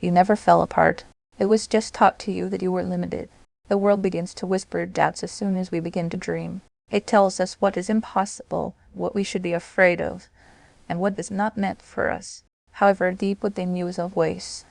You never fell apart. It was just taught to you that you were limited. The world begins to whisper doubts as soon as we begin to dream. It tells us what is impossible, what we should be afraid of, and what is not meant for us. However, deep within you is a voice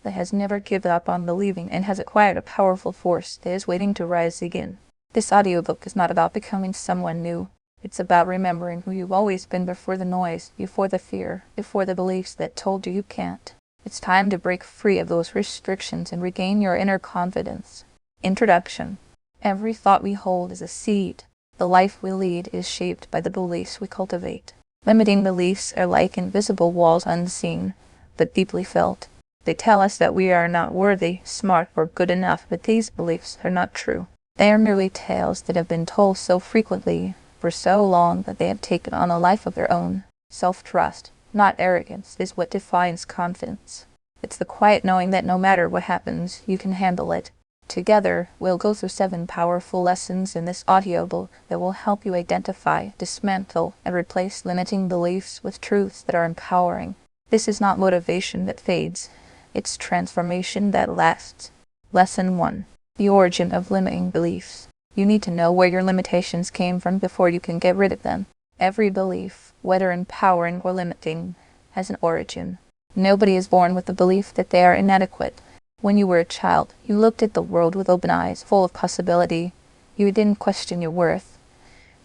that has never given up on believing and has acquired a powerful force that is waiting to rise again. This audiobook is not about becoming someone new. It's about remembering who you've always been before the noise, before the fear, before the beliefs that told you can't. It's time to break free of those restrictions and regain your inner confidence. Introduction. Every thought we hold is a seed. The life we lead is shaped by the beliefs we cultivate. Limiting beliefs are like invisible walls, unseen, but deeply felt. They tell us that we are not worthy, smart, or good enough, but these beliefs are not true. They are merely tales that have been told so frequently, for so long, that they have taken on a life of their own. Self-trust, not arrogance, is what defines confidence. It's the quiet knowing that no matter what happens, you can handle it. Together, we'll go through 7 powerful lessons in this audiobook that will help you identify, dismantle, and replace limiting beliefs with truths that are empowering. This is not motivation that fades. It's transformation that lasts. Lesson 1. The origin of limiting beliefs. You need to know where your limitations came from before you can get rid of them. Every belief, whether empowering or limiting, has an origin. Nobody is born with the belief that they are inadequate. When you were a child, you looked at the world with open eyes, full of possibility. You didn't question your worth.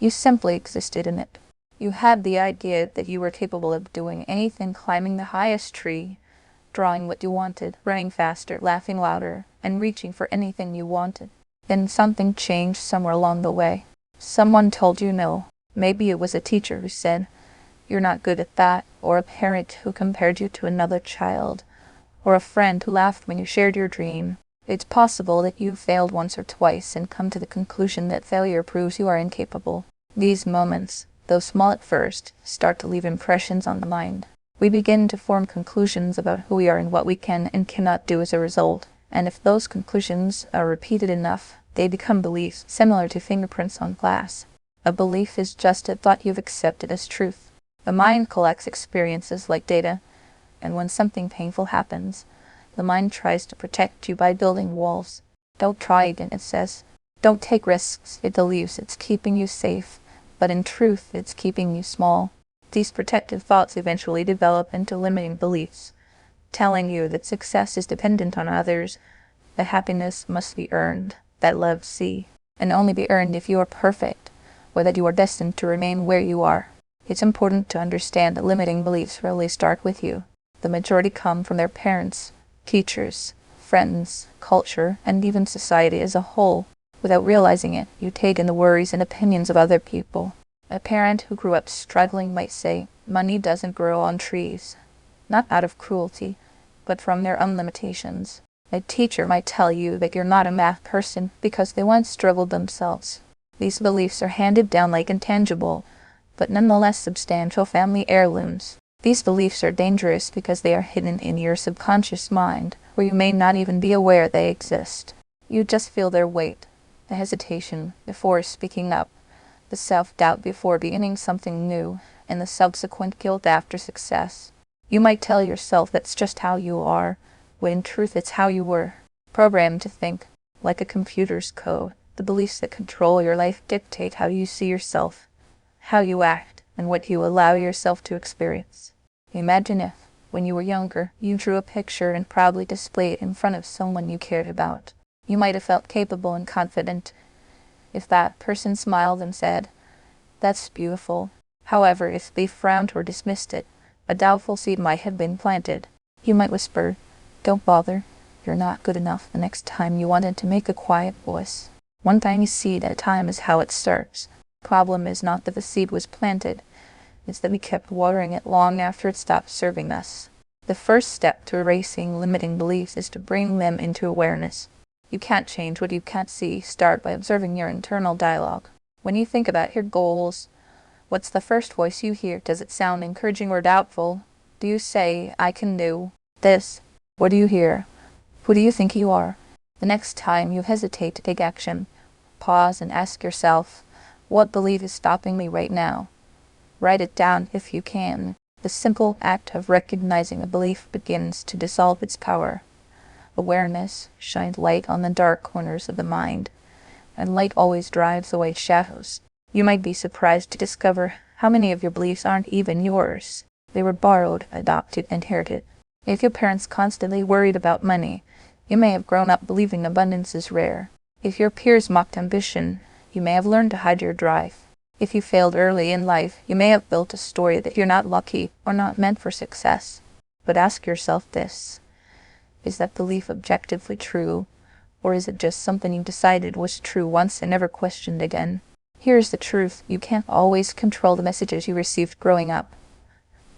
You simply existed in it. You had the idea that you were capable of doing anything, climbing the highest tree, drawing what you wanted, running faster, laughing louder, and reaching for anything you wanted. Then something changed somewhere along the way. Someone told you no. Maybe it was a teacher who said, "You're not good at that," or a parent who compared you to another child, or a friend who laughed when you shared your dream. It's possible that you've failed once or twice and come to the conclusion that failure proves you are incapable. These moments, though small at first, start to leave impressions on the mind. We begin to form conclusions about who we are and what we can and cannot do as a result. And if those conclusions are repeated enough, they become beliefs, similar to fingerprints on glass. A belief is just a thought you've accepted as truth. The mind collects experiences like data, and when something painful happens, the mind tries to protect you by building walls. Don't try again, it says. Don't take risks, it believes it's keeping you safe, but in truth it's keeping you small. These protective thoughts eventually develop into limiting beliefs, telling you that success is dependent on others, that happiness must be earned, that love and only be earned if you are perfect, or that you are destined to remain where you are. It's important to understand that limiting beliefs rarely start with you. The majority come from their parents, teachers, friends, culture, and even society as a whole. Without realizing it, you take in the worries and opinions of other people. A parent who grew up struggling might say, "Money doesn't grow on trees," not out of cruelty, but from their own limitations. A teacher might tell you that you're not a math person because they once struggled themselves. These beliefs are handed down like intangible, but nonetheless substantial family heirlooms. These beliefs are dangerous because they are hidden in your subconscious mind, where you may not even be aware they exist. You just feel their weight, the hesitation before speaking up, the self-doubt before beginning something new, and the subsequent guilt after success. You might tell yourself that's just how you are, when in truth it's how you were. Programmed to think, like a computer's code. The beliefs that control your life dictate how you see yourself, how you act, and what you allow yourself to experience. Imagine if, when you were younger, you drew a picture and proudly displayed it in front of someone you cared about. You might have felt capable and confident if that person smiled and said, "That's beautiful." However, if they frowned or dismissed it, a doubtful seed might have been planted. You might whisper, "Don't bother, you're not good enough," the next time you wanted to make a quiet voice. One tiny seed at a time is how it starts. The problem is not that the seed was planted, it's that we kept watering it long after it stopped serving us. The first step to erasing limiting beliefs is to bring them into awareness. You can't change what you can't see. Start by observing your internal dialogue. When you think about your goals, what's the first voice you hear? Does it sound encouraging or doubtful? Do you say, "I can do this"? What do you hear? Who do you think you are? The next time you hesitate to take action, pause and ask yourself, what belief is stopping me right now? Write it down if you can. The simple act of recognizing a belief begins to dissolve its power. Awareness shines light on the dark corners of the mind, and light always drives away shadows. You might be surprised to discover how many of your beliefs aren't even yours. They were borrowed, adopted, inherited. If your parents constantly worried about money, you may have grown up believing abundance is rare. If your peers mocked ambition, you may have learned to hide your drive. If you failed early in life, you may have built a story that you're not lucky or not meant for success. But ask yourself this: is that belief objectively true, or is it just something you decided was true once and never questioned again? Here's the truth: you can't always control the messages you received growing up,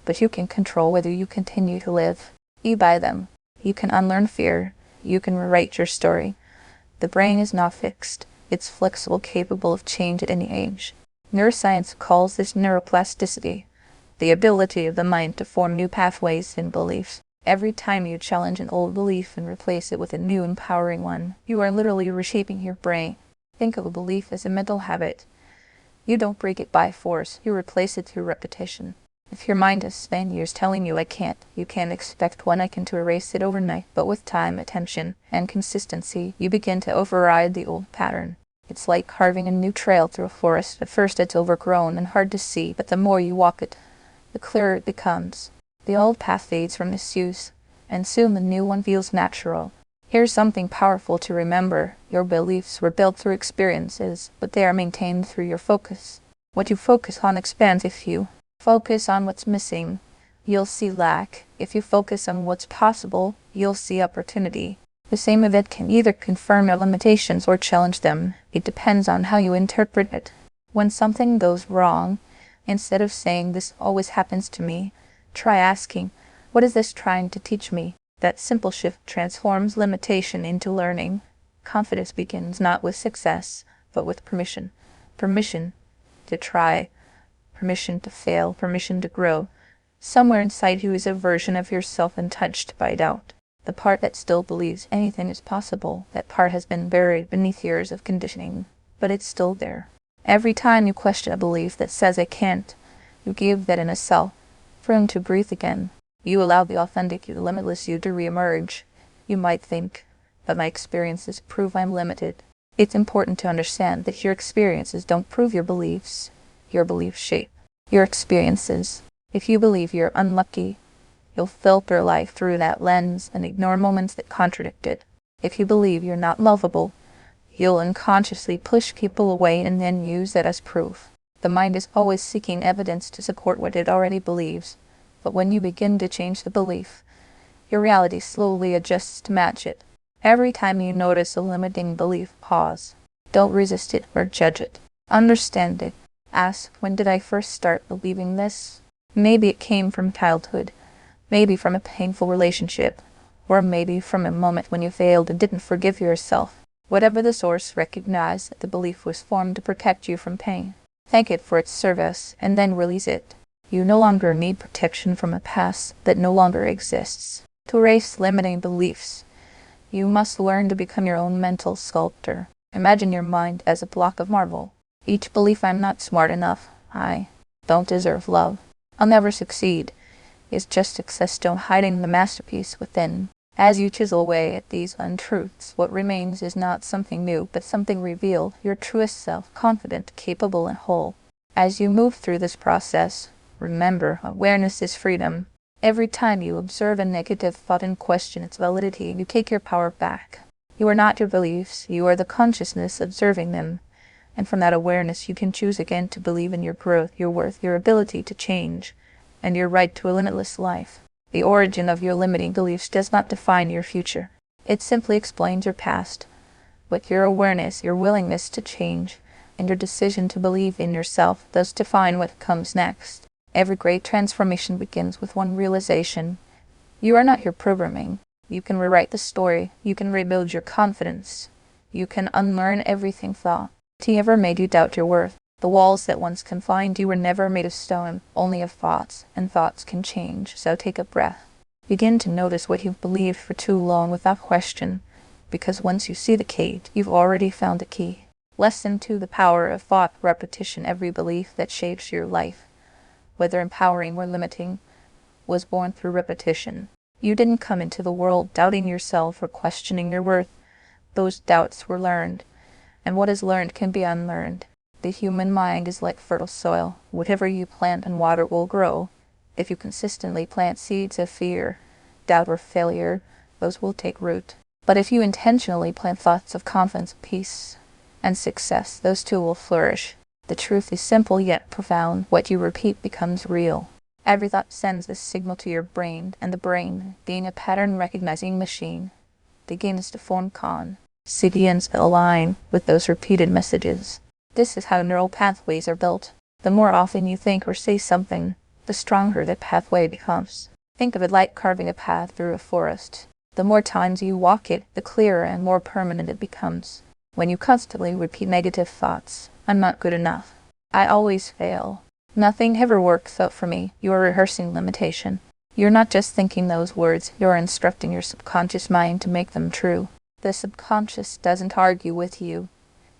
but you can control whether you continue to live by them. You can unlearn fear. You can rewrite your story. The brain is not fixed. It's flexible, capable of change at any age. Neuroscience calls this neuroplasticity, the ability of the mind to form new pathways and beliefs. Every time you challenge an old belief and replace it with a new, empowering one, you are literally reshaping your brain. Think of a belief as a mental habit. You don't break it by force, you replace it through repetition. If your mind has spent years telling you you can't expect one icon to erase it overnight, but with time, attention, and consistency, you begin to override the old pattern. It's like carving a new trail through a forest. At first it's overgrown and hard to see, but the more you walk it, the clearer it becomes. The old path fades from misuse, and soon the new one feels natural. Here's something powerful to remember: your beliefs were built through experiences, but they are maintained through your focus. What you focus on expands. If you focus on what's missing, you'll see lack. If you focus on what's possible, you'll see opportunity. The same event can either confirm your limitations or challenge them. It depends on how you interpret it. When something goes wrong, instead of saying, "This always happens to me," try asking, "What is this trying to teach me?" That simple shift transforms limitation into learning. Confidence begins not with success, but with permission. Permission to try, permission to fail, permission to grow. Somewhere inside you is a version of yourself untouched by doubt. The part that still believes anything is possible. That part has been buried beneath years of conditioning, but it's still there. Every time you question a belief that says "I can't," you give that inner self room to breathe again. You allow the authentic you, the limitless you, to reemerge. You might think, "But my experiences prove I'm limited." It's important to understand that your experiences don't prove your beliefs. Your beliefs shape your experiences. If you believe you're unlucky, you'll filter life through that lens and ignore moments that contradict it. If you believe you're not lovable, you'll unconsciously push people away and then use that as proof. The mind is always seeking evidence to support what it already believes, but when you begin to change the belief, your reality slowly adjusts to match it. Every time you notice a limiting belief, pause. Don't resist it or judge it. Understand it. Ask, when did I first start believing this? Maybe it came from childhood, maybe from a painful relationship, or maybe from a moment when you failed and didn't forgive yourself. Whatever the source, recognize that the belief was formed to protect you from pain. Thank it for its service, and then release it. You no longer need protection from a past that no longer exists. To erase limiting beliefs, you must learn to become your own mental sculptor. Imagine your mind as a block of marble. Each belief, "I'm not smart enough," "I don't deserve love," "I'll never succeed," is just success stone hiding the masterpiece within. As you chisel away at these untruths, what remains is not something new, but something revealed, your truest self, confident, capable, and whole. As you move through this process, remember, awareness is freedom. Every time you observe a negative thought and question its validity, you take your power back. You are not your beliefs, you are the consciousness observing them. And from that awareness, you can choose again to believe in your growth, your worth, your ability to change, and your right to a limitless life. The origin of your limiting beliefs does not define your future. It simply explains your past. But your awareness, your willingness to change, and your decision to believe in yourself does define what comes next. Every great transformation begins with one realization: you are not your programming. You can rewrite the story. You can rebuild your confidence. You can unlearn everything thought ever made you doubt your worth. The walls that once confined you were never made of stone, only of thoughts, and thoughts can change, so take a breath. Begin to notice what you've believed for too long without question, because once you see the cage, you've already found the key. Listen to the power of thought repetition. Every belief that shapes your life, whether empowering or limiting, was born through repetition. You didn't come into the world doubting yourself or questioning your worth. Those doubts were learned, and what is learned can be unlearned. The human mind is like fertile soil. Whatever you plant and water will grow. If you consistently plant seeds of fear, doubt, or failure, those will take root. But if you intentionally plant thoughts of confidence, peace, and success, those too will flourish. The truth is simple yet profound. What you repeat becomes real. Every thought sends a signal to your brain, and the brain, being a pattern-recognizing machine, begins to form sequence align with those repeated messages. This is how neural pathways are built. The more often you think or say something, the stronger the pathway becomes. Think of it like carving a path through a forest. The more times you walk it, the clearer and more permanent it becomes. When you constantly repeat negative thoughts, "I'm not good enough," "I always fail," "nothing ever works out for me," you are rehearsing limitation. You're not just thinking those words, you're instructing your subconscious mind to make them true. The subconscious doesn't argue with you.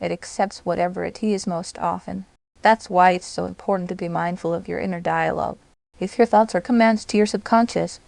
It accepts whatever it is most often. That's why it's so important to be mindful of your inner dialogue. If your thoughts are commands to your subconscious,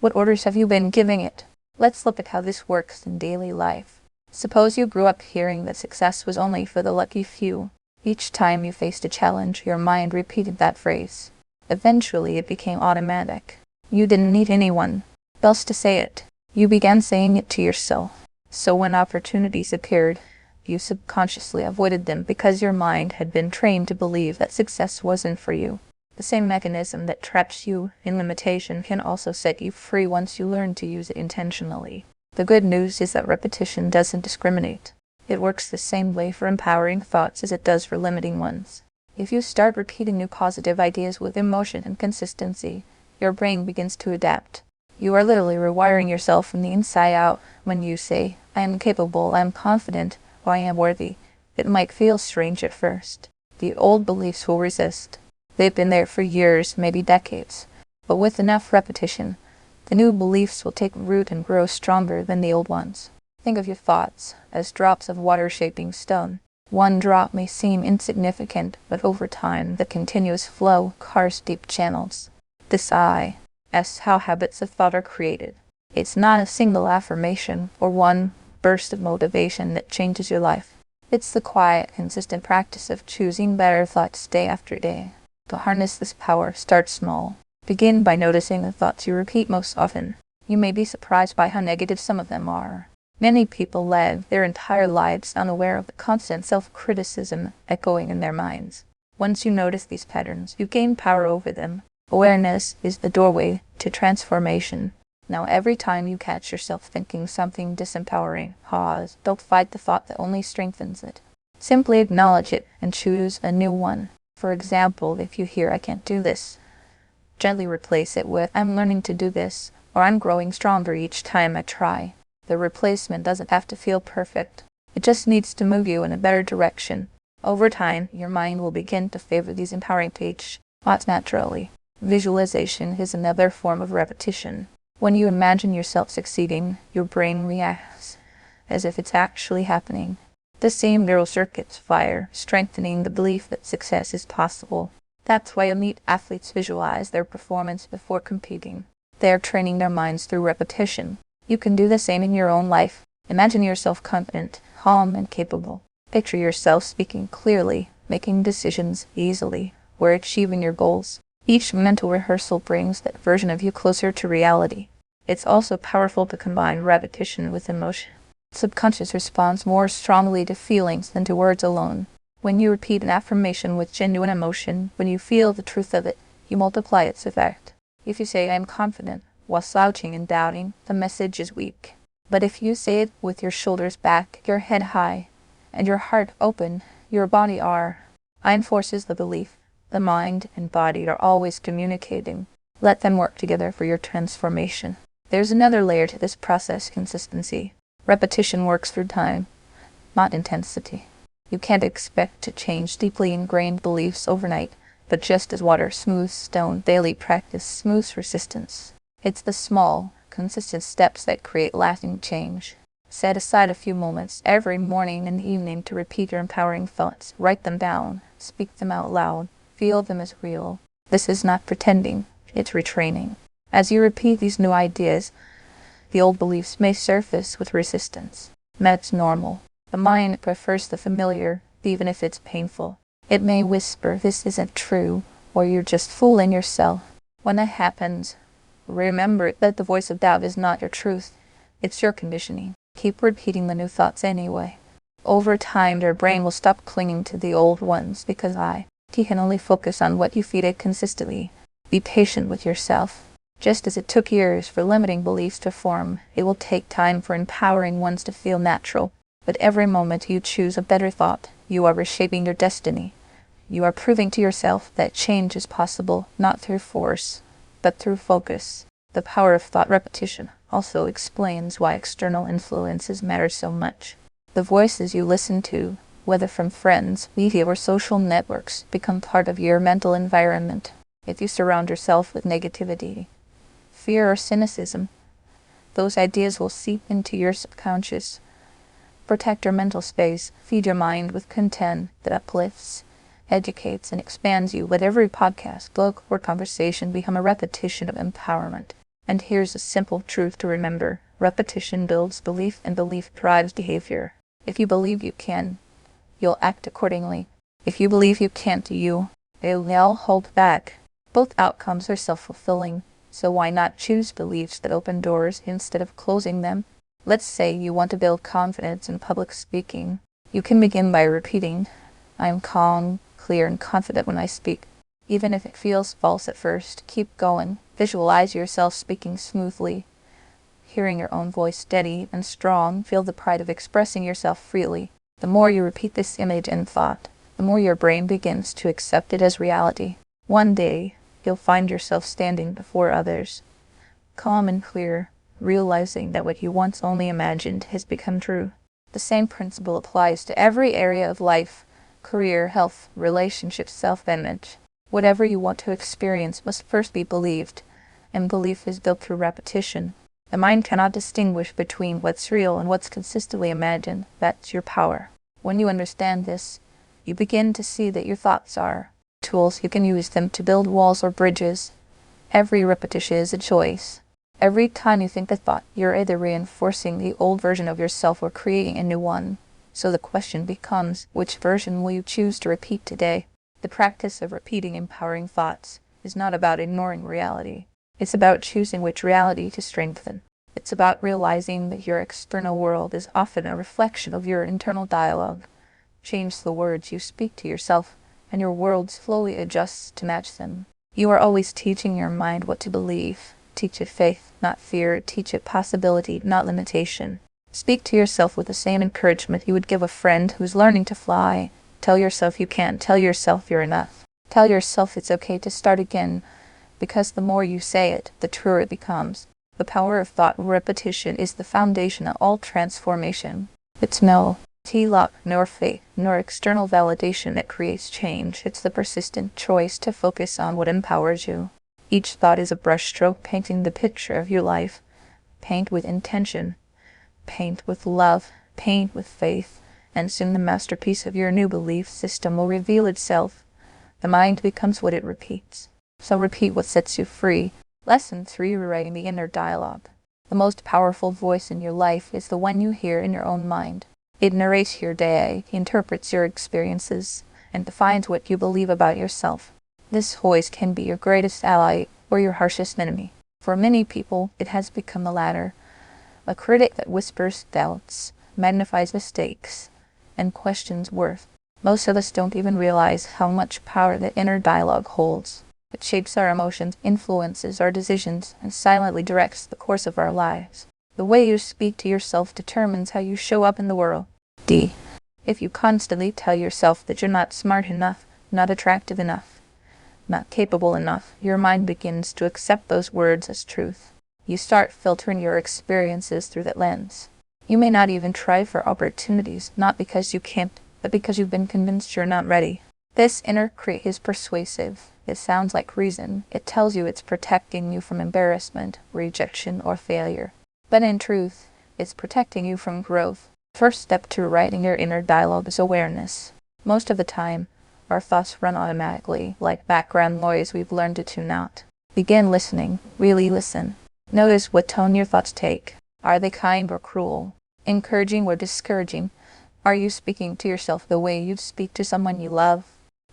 what orders have you been giving it? Let's look at how this works in daily life. Suppose you grew up hearing that success was only for the lucky few. Each time you faced a challenge, your mind repeated that phrase. Eventually, it became automatic. You didn't need anyone else to say it. You began saying it to yourself. So when opportunities appeared, you subconsciously avoided them because your mind had been trained to believe that success wasn't for you. The same mechanism that traps you in limitation can also set you free once you learn to use it intentionally. The good news is that repetition doesn't discriminate. It works the same way for empowering thoughts as it does for limiting ones. If you start repeating new positive ideas with emotion and consistency, your brain begins to adapt. You are literally rewiring yourself from the inside out. When you say, "I am capable, I am confident, or I am worthy," it might feel strange at first. The old beliefs will resist. They've been there for years, maybe decades. But with enough repetition, the new beliefs will take root and grow stronger than the old ones. Think of your thoughts as drops of water shaping stone. One drop may seem insignificant, but over time, the continuous flow carves deep channels. This is how habits of thought are created. It's not a single affirmation or one burst of motivation that changes your life. It's the quiet, consistent practice of choosing better thoughts day after day. To harness this power, start small. Begin by noticing the thoughts you repeat most often. You may be surprised by how negative some of them are. Many people live their entire lives unaware of the constant self-criticism echoing in their minds. Once you notice these patterns, you gain power over them. Awareness is the doorway to transformation. Now every time you catch yourself thinking something disempowering, pause. Don't fight the thought that only strengthens it. Simply acknowledge it and choose a new one. For example, if you hear, "I can't do this," gently replace it with, "I'm learning to do this," or "I'm growing stronger each time I try." The replacement doesn't have to feel perfect. It just needs to move you in a better direction. Over time, your mind will begin to favor these empowering thoughts naturally. Visualization is another form of repetition. When you imagine yourself succeeding, your brain reacts as if it's actually happening. The same neural circuits fire, strengthening the belief that success is possible. That's why elite athletes visualize their performance before competing. They are training their minds through repetition. You can do the same in your own life. Imagine yourself confident, calm, and capable. Picture yourself speaking clearly, making decisions easily, or achieving your goals. Each mental rehearsal brings that version of you closer to reality. It's also powerful to combine repetition with emotion. Subconscious responds more strongly to feelings than to words alone. When you repeat an affirmation with genuine emotion, when you feel the truth of it, you multiply its effect. If you say, "I am confident," while slouching and doubting, the message is weak. But if you say it with your shoulders back, your head high, and your heart open, your body reinforces the belief. The mind and body are always communicating. Let them work together for your transformation. There's another layer to this process: consistency. Repetition works through time, not intensity. You can't expect to change deeply ingrained beliefs overnight, but just as water smooths stone, daily practice smooths resistance. It's the small, consistent steps that create lasting change. Set aside a few moments every morning and evening to repeat your empowering thoughts. Write them down. Speak them out loud. Feel them as real. This is not pretending. It's retraining. As you repeat these new ideas, the old beliefs may surface with resistance. That's normal. The mind prefers the familiar, even if it's painful. It may whisper, "This isn't true," or "You're just fooling yourself." When that happens, remember that the voice of doubt is not your truth. It's your conditioning. Keep repeating the new thoughts anyway. Over time, your brain will stop clinging to the old ones because it can only focus on what you feed it consistently. Be patient with yourself. Just as it took years for limiting beliefs to form, it will take time for empowering ones to feel natural. But every moment you choose a better thought, you are reshaping your destiny. You are proving to yourself that change is possible, not through force, but through focus. The power of thought repetition also explains why external influences matter so much. The voices you listen to, whether from friends, media, or social networks, become part of your mental environment. If you surround yourself with negativity, fear, or cynicism, those ideas will seep into your subconscious. Protect your mental space. Feed your mind with content that uplifts, educates, and expands you. Let every podcast, book, or conversation become a repetition of empowerment. And here's a simple truth to remember. Repetition builds belief, and belief drives behavior. If you believe you can, you'll act accordingly. If you believe you can't, you'll hold back. Both outcomes are self-fulfilling, so why not choose beliefs that open doors instead of closing them? Let's say you want to build confidence in public speaking. You can begin by repeating, "I am calm, clear, and confident when I speak." Even if it feels false at first, keep going. Visualize yourself speaking smoothly, hearing your own voice steady and strong. Feel the pride of expressing yourself freely. The more you repeat this image and thought, the more your brain begins to accept it as reality. One day, you'll find yourself standing before others, calm and clear, realizing that what you once only imagined has become true. The same principle applies to every area of life: career, health, relationships, self-image. Whatever you want to experience must first be believed, and belief is built through repetition. The mind cannot distinguish between what's real and what's consistently imagined. That's your power. When you understand this, you begin to see that your thoughts are tools. You can use them to build walls or bridges. Every repetition is a choice. Every time you think the thought, you're either reinforcing the old version of yourself or creating a new one. So the question becomes, which version will you choose to repeat today? The practice of repeating empowering thoughts is not about ignoring reality. It's about choosing which reality to strengthen. It's about realizing that your external world is often a reflection of your internal dialogue. Change the words you speak to yourself, and your world slowly adjusts to match them. You are always teaching your mind what to believe. Teach it faith, not fear. Teach it possibility, not limitation. Speak to yourself with the same encouragement you would give a friend who's learning to fly. Tell yourself you can. Tell yourself you're enough. Tell yourself it's okay to start again, because the more you say it, the truer it becomes. The power of thought repetition is the foundation of all transformation. It's no luck, nor faith, nor external validation that creates change. It's the persistent choice to focus on what empowers you. Each thought is a brushstroke painting the picture of your life. Paint with intention. Paint with love. Paint with faith. And soon the masterpiece of your new belief system will reveal itself. The mind becomes what it repeats. So repeat what sets you free. Lesson 3: Rewriting the inner dialogue. The most powerful voice in your life is the one you hear in your own mind. It narrates your day, interprets your experiences, and defines what you believe about yourself. This voice can be your greatest ally or your harshest enemy. For many people, it has become the latter, a critic that whispers doubts, magnifies mistakes, and questions worth. Most of us don't even realize how much power the inner dialogue holds. It shapes our emotions, influences our decisions, and silently directs the course of our lives. The way you speak to yourself determines how you show up in the world. If you constantly tell yourself that you're not smart enough, not attractive enough, not capable enough, your mind begins to accept those words as truth. You start filtering your experiences through that lens. You may not even try for opportunities, not because you can't, but because you've been convinced you're not ready. This inner critic is persuasive. It sounds like reason. It tells you it's protecting you from embarrassment, rejection, or failure. But in truth, it's protecting you from growth. First step to writing your inner dialogue is awareness. Most of the time, our thoughts run automatically, like background noise we've learned to tune out. Begin listening. Really listen. Notice what tone your thoughts take. Are they kind or cruel? Encouraging or discouraging? Are you speaking to yourself the way you'd speak to someone you love?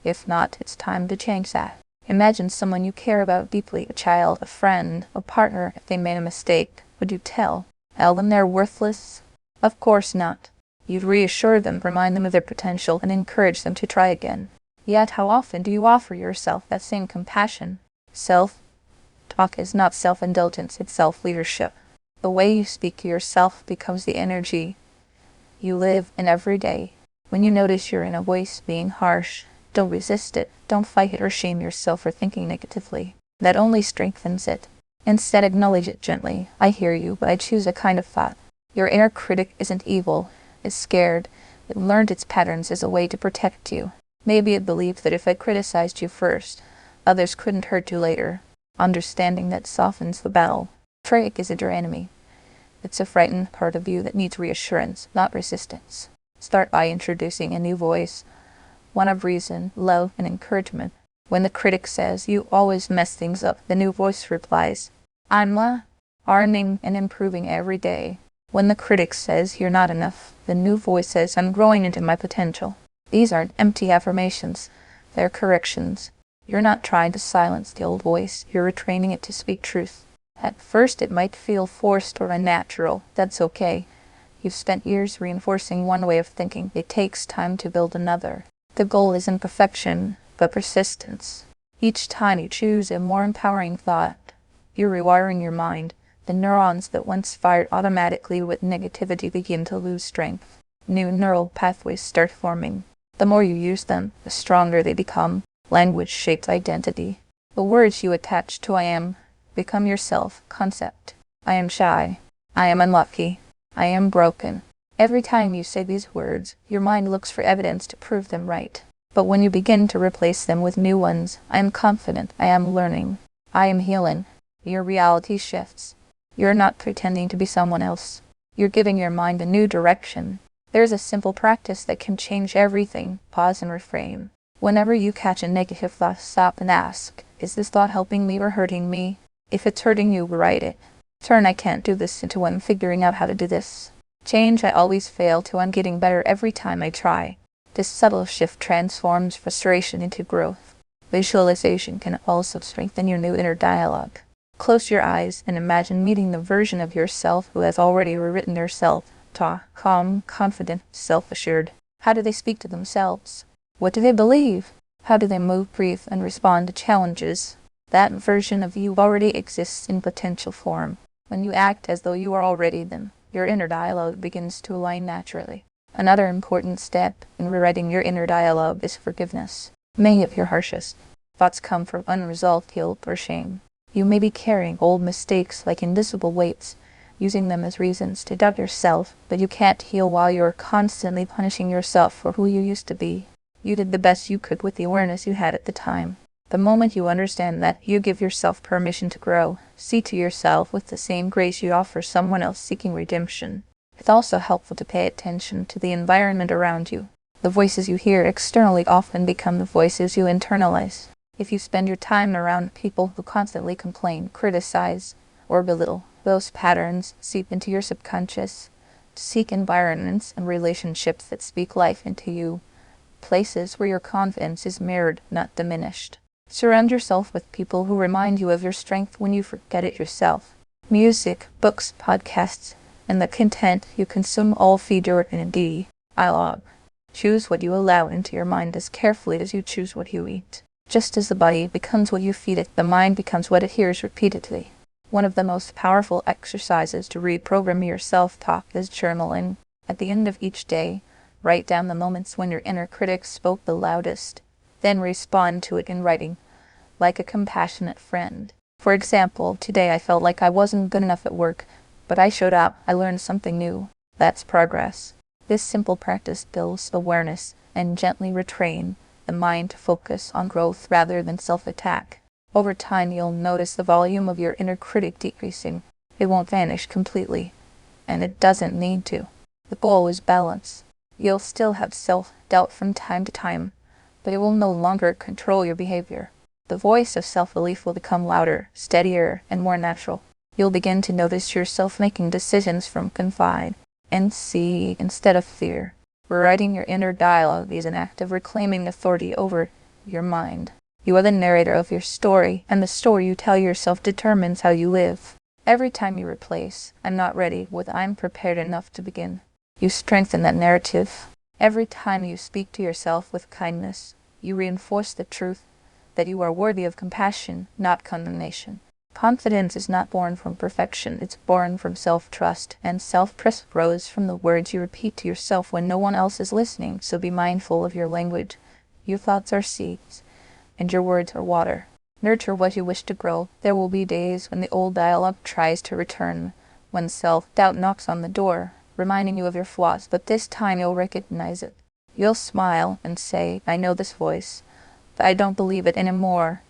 If not, it's time to change that. Imagine someone you care about deeply, a child, a friend, a partner. If they made a mistake, would you tell them they're worthless? Of course not. You'd reassure them, remind them of their potential, and encourage them to try again. Yet how often do you offer yourself that same compassion? Self-talk is not self-indulgence, it's self-leadership. The way you speak to yourself becomes the energy you live in every day. When you notice your inner voice being harsh, don't resist it. Don't fight it or shame yourself for thinking negatively. That only strengthens it. Instead, acknowledge it gently. I hear you, but I choose a kind of thought. Your inner critic isn't evil. It's scared. It learned its patterns as a way to protect you. Maybe it believed that if it criticized you first, others couldn't hurt you later. Understanding that softens the battle. Critic isn't your enemy. It's a frightened part of you that needs reassurance, not resistance. Start by introducing a new voice, one of reason, love, and encouragement. When the critic says, "You always mess things up," the new voice replies, "I'm learning and improving every day." When the critic says, "You're not enough," the new voice says, "I'm growing into my potential." These aren't empty affirmations. They're corrections. You're not trying to silence the old voice. You're retraining it to speak truth. At first, it might feel forced or unnatural. That's okay. You've spent years reinforcing one way of thinking. It takes time to build another. The goal isn't perfection, but persistence. Each time you choose a more empowering thought, you're rewiring your mind. The neurons that once fired automatically with negativity begin to lose strength. New neural pathways start forming. The more you use them, the stronger they become. Language shapes identity. The words you attach to "I am" become your self-concept. I am shy. I am unlucky. I am broken. Every time you say these words, your mind looks for evidence to prove them right. But when you begin to replace them with new ones, "I am confident. I am learning. I am healing," your reality shifts. You're not pretending to be someone else. You're giving your mind a new direction. There's a simple practice that can change everything. Pause and reframe. Whenever you catch a negative thought, stop and ask, is this thought helping me or hurting me? If it's hurting you, write it. Turn "I can't do this" into "I'm figuring out how to do this." Change "I always fail" to "I'm getting better every time I try." This subtle shift transforms frustration into growth. Visualization can also strengthen your new inner dialogue. Close your eyes and imagine meeting the version of yourself who has already rewritten their self-talk. Calm, confident, self-assured. How do they speak to themselves? What do they believe? How do they move, breathe, and respond to challenges? That version of you already exists in potential form. When you act as though you are already them, your inner dialogue begins to align naturally. Another important step in rewriting your inner dialogue is forgiveness. Many of your harshest thoughts come from unresolved guilt or shame. You may be carrying old mistakes like invisible weights, using them as reasons to doubt yourself, but you can't heal while you're constantly punishing yourself for who you used to be. You did the best you could with the awareness you had at the time. The moment you understand that, you give yourself permission to grow. See to yourself with the same grace you offer someone else seeking redemption. It's also helpful to pay attention to the environment around you. The voices you hear externally often become the voices you internalize. If you spend your time around people who constantly complain, criticize, or belittle, those patterns seep into your subconscious. Seek environments and relationships that speak life into you. Places where your confidence is mirrored, not diminished. Surround yourself with people who remind you of your strength when you forget it yourself. Music, books, podcasts, and the content you consume all feed your inner dialogue. Choose what you allow into your mind as carefully as you choose what you eat. Just as the body becomes what you feed it, the mind becomes what it hears repeatedly. One of the most powerful exercises to reprogram your self-talk is journaling. At the end of each day, write down the moments when your inner critic spoke the loudest. Then respond to it in writing, like a compassionate friend. For example, today I felt like I wasn't good enough at work, but I showed up. I learned something new. That's progress. This simple practice builds awareness and gently retrain the mind to focus on growth rather than self-attack. Over time, you'll notice the volume of your inner critic decreasing. It won't vanish completely, and it doesn't need to. The goal is balance. You'll still have self-doubt from time to time, but it will no longer control your behavior. The voice of self-belief will become louder, steadier, and more natural. You'll begin to notice yourself making decisions from confide and see instead of fear. Rewriting your inner dialogue is an act of reclaiming authority over your mind. You are the narrator of your story, and the story you tell yourself determines how you live. Every time you replace "I'm not ready" with "I'm prepared enough to begin," you strengthen that narrative. Every time you speak to yourself with kindness, you reinforce the truth that you are worthy of compassion, not condemnation. Confidence is not born from perfection, it's born from self-trust, and self-trust grows from the words you repeat to yourself when no one else is listening, so be mindful of your language. Your thoughts are seeds, and your words are water. Nurture what you wish to grow. There will be days when the old dialogue tries to return, when self-doubt knocks on the door, reminding you of your flaws, but this time you'll recognize it. You'll smile and say, "I know this voice, but I don't believe it anymore."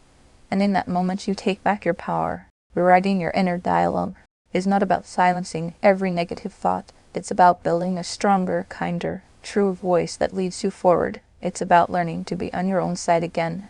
And in that moment you take back your power. Rewriting your inner dialogue is not about silencing every negative thought. It's about building a stronger, kinder, truer voice that leads you forward. It's about learning to be on your own side again.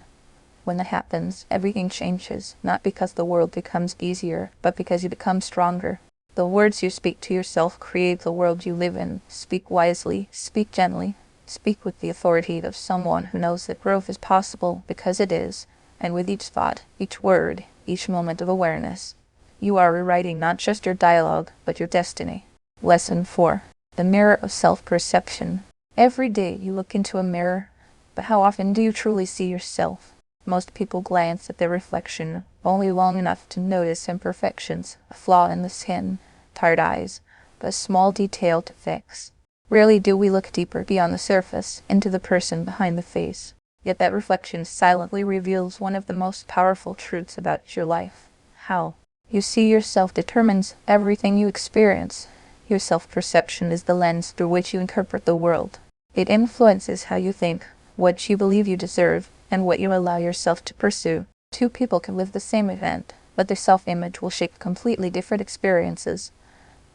When that happens, everything changes, not because the world becomes easier, but because you become stronger. The words you speak to yourself create the world you live in. Speak wisely, speak gently, speak with the authority of someone who knows that growth is possible, because it is. And with each thought, each word, each moment of awareness, you are rewriting not just your dialogue, but your destiny. Lesson 4. The mirror of self-perception. Every day you look into a mirror, but how often do you truly see yourself? Most people glance at their reflection only long enough to notice imperfections, a flaw in the skin, tired eyes, but a small detail to fix. Rarely do we look deeper beyond the surface, into the person behind the face. Yet that reflection silently reveals one of the most powerful truths about your life. How you see yourself determines everything you experience. Your self-perception is the lens through which you interpret the world. It influences how you think, what you believe you deserve, and what you allow yourself to pursue. Two people can live the same event, but their self-image will shape completely different experiences.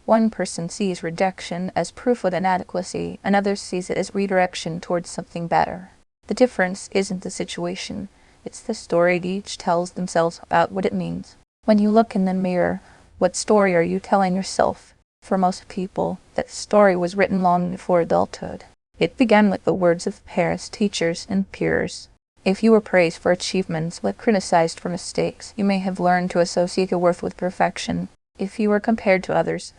One person sees rejection as proof of inadequacy, another sees it as redirection towards something better. The difference isn't the situation, it's the story each tells themselves about what it means. When you look in the mirror, what story are you telling yourself? For most people, that story was written long before adulthood. It began with the words of parents, teachers, and peers. If you were praised for achievements but criticized for mistakes, you may have learned to associate your worth with perfection. If you were compared to others,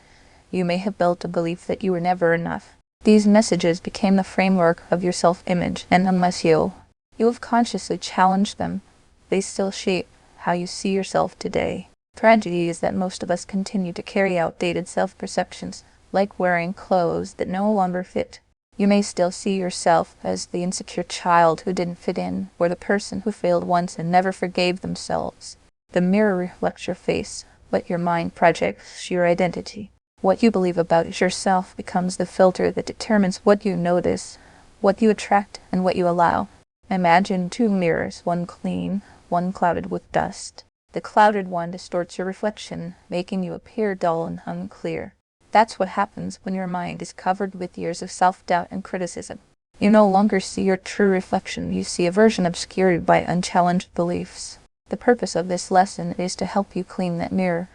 you may have built a belief that you were never enough. These messages became the framework of your self-image, and unless you have consciously challenged them, they still shape how you see yourself today. Tragedy is that most of us continue to carry outdated self-perceptions, like wearing clothes that no longer fit. You may still see yourself as the insecure child who didn't fit in, or the person who failed once and never forgave themselves. The mirror reflects your face, but your mind projects your identity. What you believe about yourself becomes the filter that determines what you notice, what you attract, and what you allow. Imagine two mirrors, one clean, one clouded with dust. The clouded one distorts your reflection, making you appear dull and unclear. That's what happens when your mind is covered with years of self-doubt and criticism. You no longer see your true reflection, you see a version obscured by unchallenged beliefs. The purpose of this lesson is to help you clean that mirror,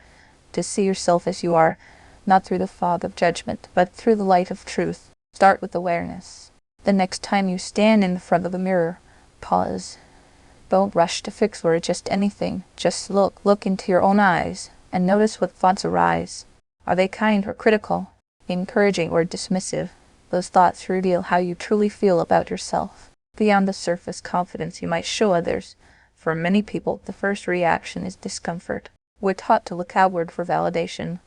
to see yourself as you are, not through the fog of judgment, but through the light of truth. Start with awareness. The next time you stand in front of a mirror, pause. Don't rush to fix or adjust anything. Just look into your own eyes, and notice what thoughts arise. Are they kind or critical, encouraging or dismissive? Those thoughts reveal how you truly feel about yourself. Beyond the surface confidence you might show others, for many people the first reaction is discomfort. We're taught to look outward for validation,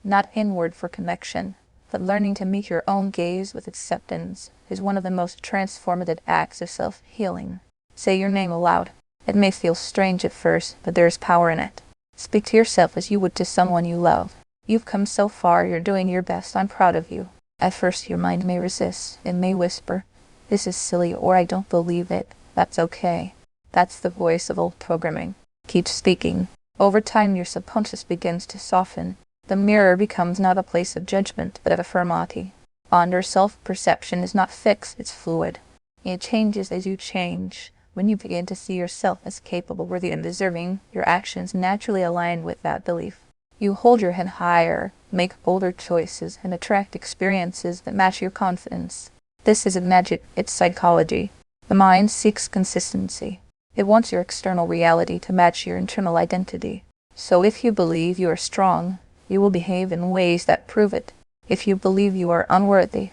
not inward for connection, but learning to meet your own gaze with acceptance is one of the most transformative acts of self-healing. Say your name aloud. It may feel strange at first, but there is power in it. Speak to yourself as you would to someone you love. You've come so far, you're doing your best, I'm proud of you. At first your mind may resist, it may whisper, "This is silly," or "I don't believe it." That's okay. That's the voice of old programming. Keep speaking. Over time your subconscious begins to soften. The mirror becomes not a place of judgment, but of affirmity. Your self-perception is not fixed, it's fluid. It changes as you change. When you begin to see yourself as capable, worthy, and deserving, your actions naturally align with that belief. You hold your head higher, make bolder choices, and attract experiences that match your confidence. This isn't magic, it's psychology. The mind seeks consistency. It wants your external reality to match your internal identity. So if you believe you are strong, you will behave in ways that prove it. If you believe you are unworthy,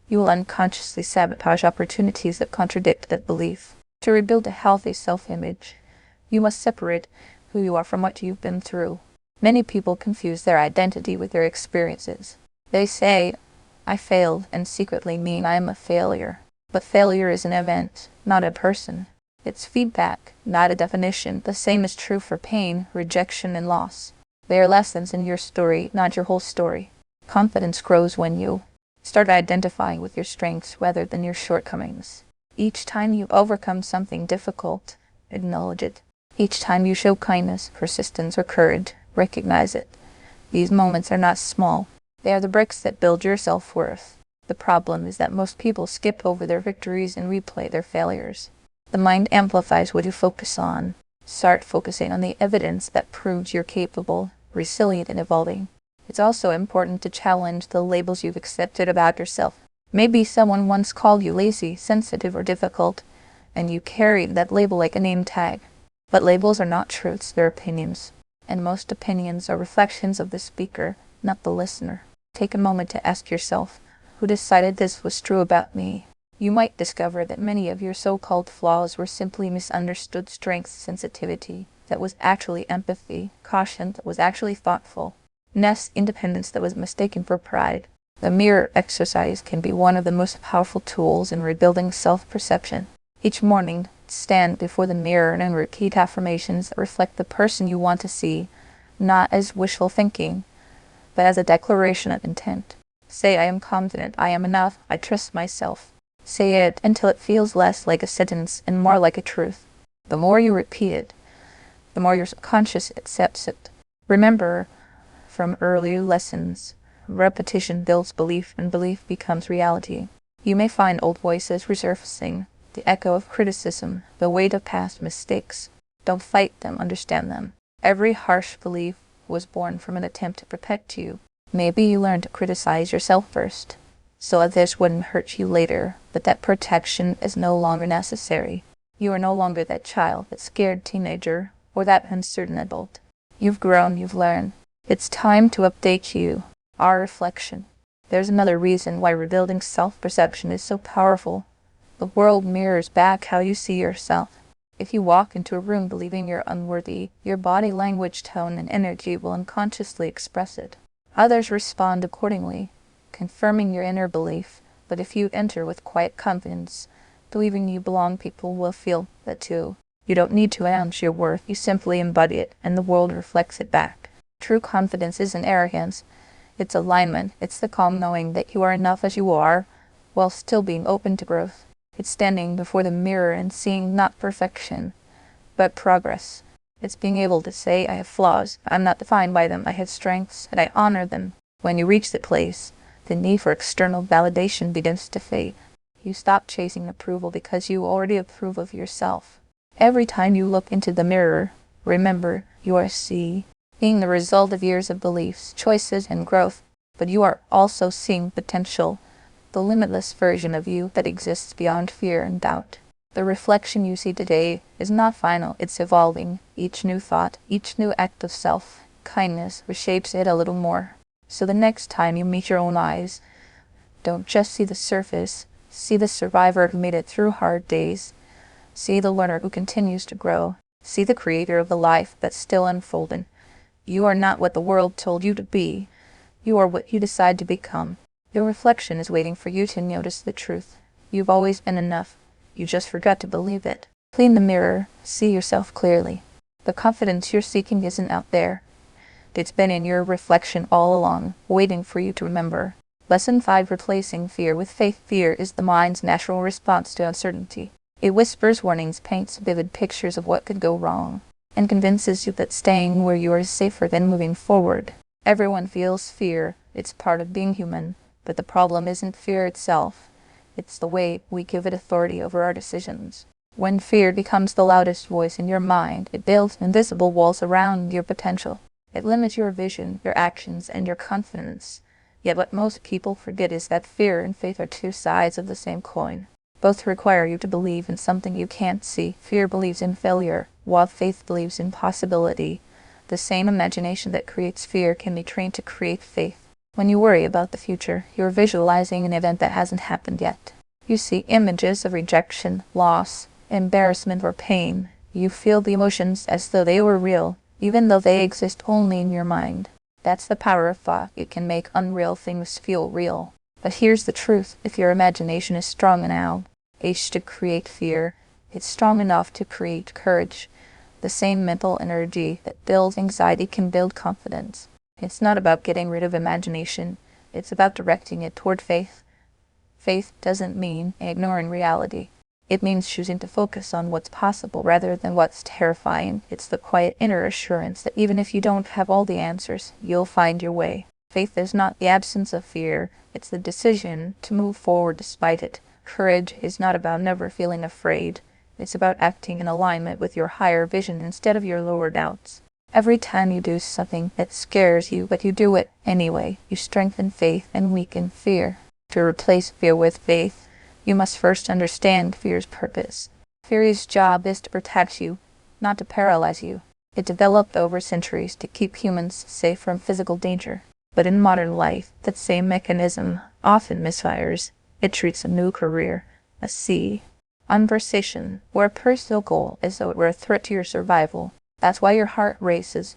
you will unconsciously sabotage opportunities that contradict that belief. To rebuild a healthy self-image, you must separate who you are from what you've been through. Many people confuse their identity with their experiences. They say, "I failed," and secretly mean I am a failure. But failure is an event, not a person. It's feedback, not a definition. The same is true for pain, rejection, and loss. They are lessons in your story, not your whole story. Confidence grows when you start identifying with your strengths rather than your shortcomings. Each time you overcome something difficult, acknowledge it. Each time you show kindness, persistence, or courage, recognize it. These moments are not small. They are the bricks that build your self-worth. The problem is that most people skip over their victories and replay their failures. The mind amplifies what you focus on. Start focusing on the evidence that proves you're capable, resilient, and evolving. It's also important to challenge the labels you've accepted about yourself. Maybe someone once called you lazy, sensitive, or difficult, and you carried that label like a name tag. But labels are not truths, they're opinions. And most opinions are reflections of the speaker, not the listener. Take a moment to ask yourself, who decided this was true about me? You might discover that many of your so-called flaws were simply misunderstood strengths, sensitivity that was actually empathy, caution that was actually thoughtful, independence that was mistaken for pride. The mirror exercise can be one of the most powerful tools in rebuilding self-perception. Each morning, stand before the mirror and repeat affirmations that reflect the person you want to see, not as wishful thinking, but as a declaration of intent. Say, "I am confident, I am enough, I trust myself." Say it until it feels less like a sentence and more like a truth. The more you repeat it, the more your subconscious accepts it. Remember from earlier lessons, repetition builds belief and belief becomes reality. You may find old voices resurfacing, the echo of criticism, the weight of past mistakes. Don't fight them, understand them. Every harsh belief was born from an attempt to protect you. Maybe you learned to criticize yourself first, so others wouldn't hurt you later, but that protection is no longer necessary. You are no longer that child, that scared teenager, or that uncertain adult. You've grown, you've learned. It's time to update you, our reflection. There's another reason why rebuilding self-perception is so powerful. The world mirrors back how you see yourself. If you walk into a room believing you're unworthy, your body language, tone, and energy will unconsciously express it. Others respond accordingly, confirming your inner belief. But if you enter with quiet confidence, believing you belong, people will feel that too. You don't need to announce your worth, you simply embody it, and the world reflects it back. True confidence isn't arrogance, it's alignment. It's the calm knowing that you are enough as you are, while still being open to growth. It's standing before the mirror and seeing not perfection, but progress. It's being able to say, "I have flaws, I'm not defined by them, I have strengths, and I honor them." When you reach that place, the need for external validation begins to fade. You stop chasing approval because you already approve of yourself. Every time you look into the mirror, remember you are seeing the result of years of beliefs, choices, and growth, but you are also seeing potential, the limitless version of you that exists beyond fear and doubt. The reflection you see today is not final, it's evolving. Each new thought, each new act of self-kindness reshapes it a little more. So the next time you meet your own eyes, don't just see the surface, see the survivor who made it through hard days. See the learner who continues to grow. See the creator of the life that's still unfolding. You are not what the world told you to be. You are what you decide to become. Your reflection is waiting for you to notice the truth. You've always been enough. You just forgot to believe it. Clean the mirror. See yourself clearly. The confidence you're seeking isn't out there. It's been in your reflection all along, waiting for you to remember. Lesson 5: Replacing fear with faith. Fear is the mind's natural response to uncertainty. It whispers warnings, paints vivid pictures of what could go wrong, and convinces you that staying where you are is safer than moving forward. Everyone feels fear. It's part of being human. But the problem isn't fear itself. It's the way we give it authority over our decisions. When fear becomes the loudest voice in your mind, it builds invisible walls around your potential. It limits your vision, your actions, and your confidence. Yet what most people forget is that fear and faith are two sides of the same coin. Both require you to believe in something you can't see. Fear believes in failure, while faith believes in possibility. The same imagination that creates fear can be trained to create faith. When you worry about the future, you're visualizing an event that hasn't happened yet. You see images of rejection, loss, embarrassment, or pain. You feel the emotions as though they were real, even though they exist only in your mind. That's the power of thought. It can make unreal things feel real. But here's the truth. If your imagination is strong enough to create fear, it's strong enough to create courage. The same mental energy that builds anxiety can build confidence. It's not about getting rid of imagination. It's about directing it toward faith. Faith doesn't mean ignoring reality. It means choosing to focus on what's possible rather than what's terrifying. It's the quiet inner assurance that even if you don't have all the answers, you'll find your way. Faith is not the absence of fear. It's the decision to move forward despite it. Courage is not about never feeling afraid. It's about acting in alignment with your higher vision instead of your lower doubts. Every time you do something that scares you, but you do it anyway, you strengthen faith and weaken fear. To replace fear with faith, you must first understand fear's purpose. Fear's job is to protect you, not to paralyze you. It developed over centuries to keep humans safe from physical danger. But in modern life, that same mechanism often misfires. It treats a new career, a conversation, or a personal goal as though it were a threat to your survival. That's why your heart races,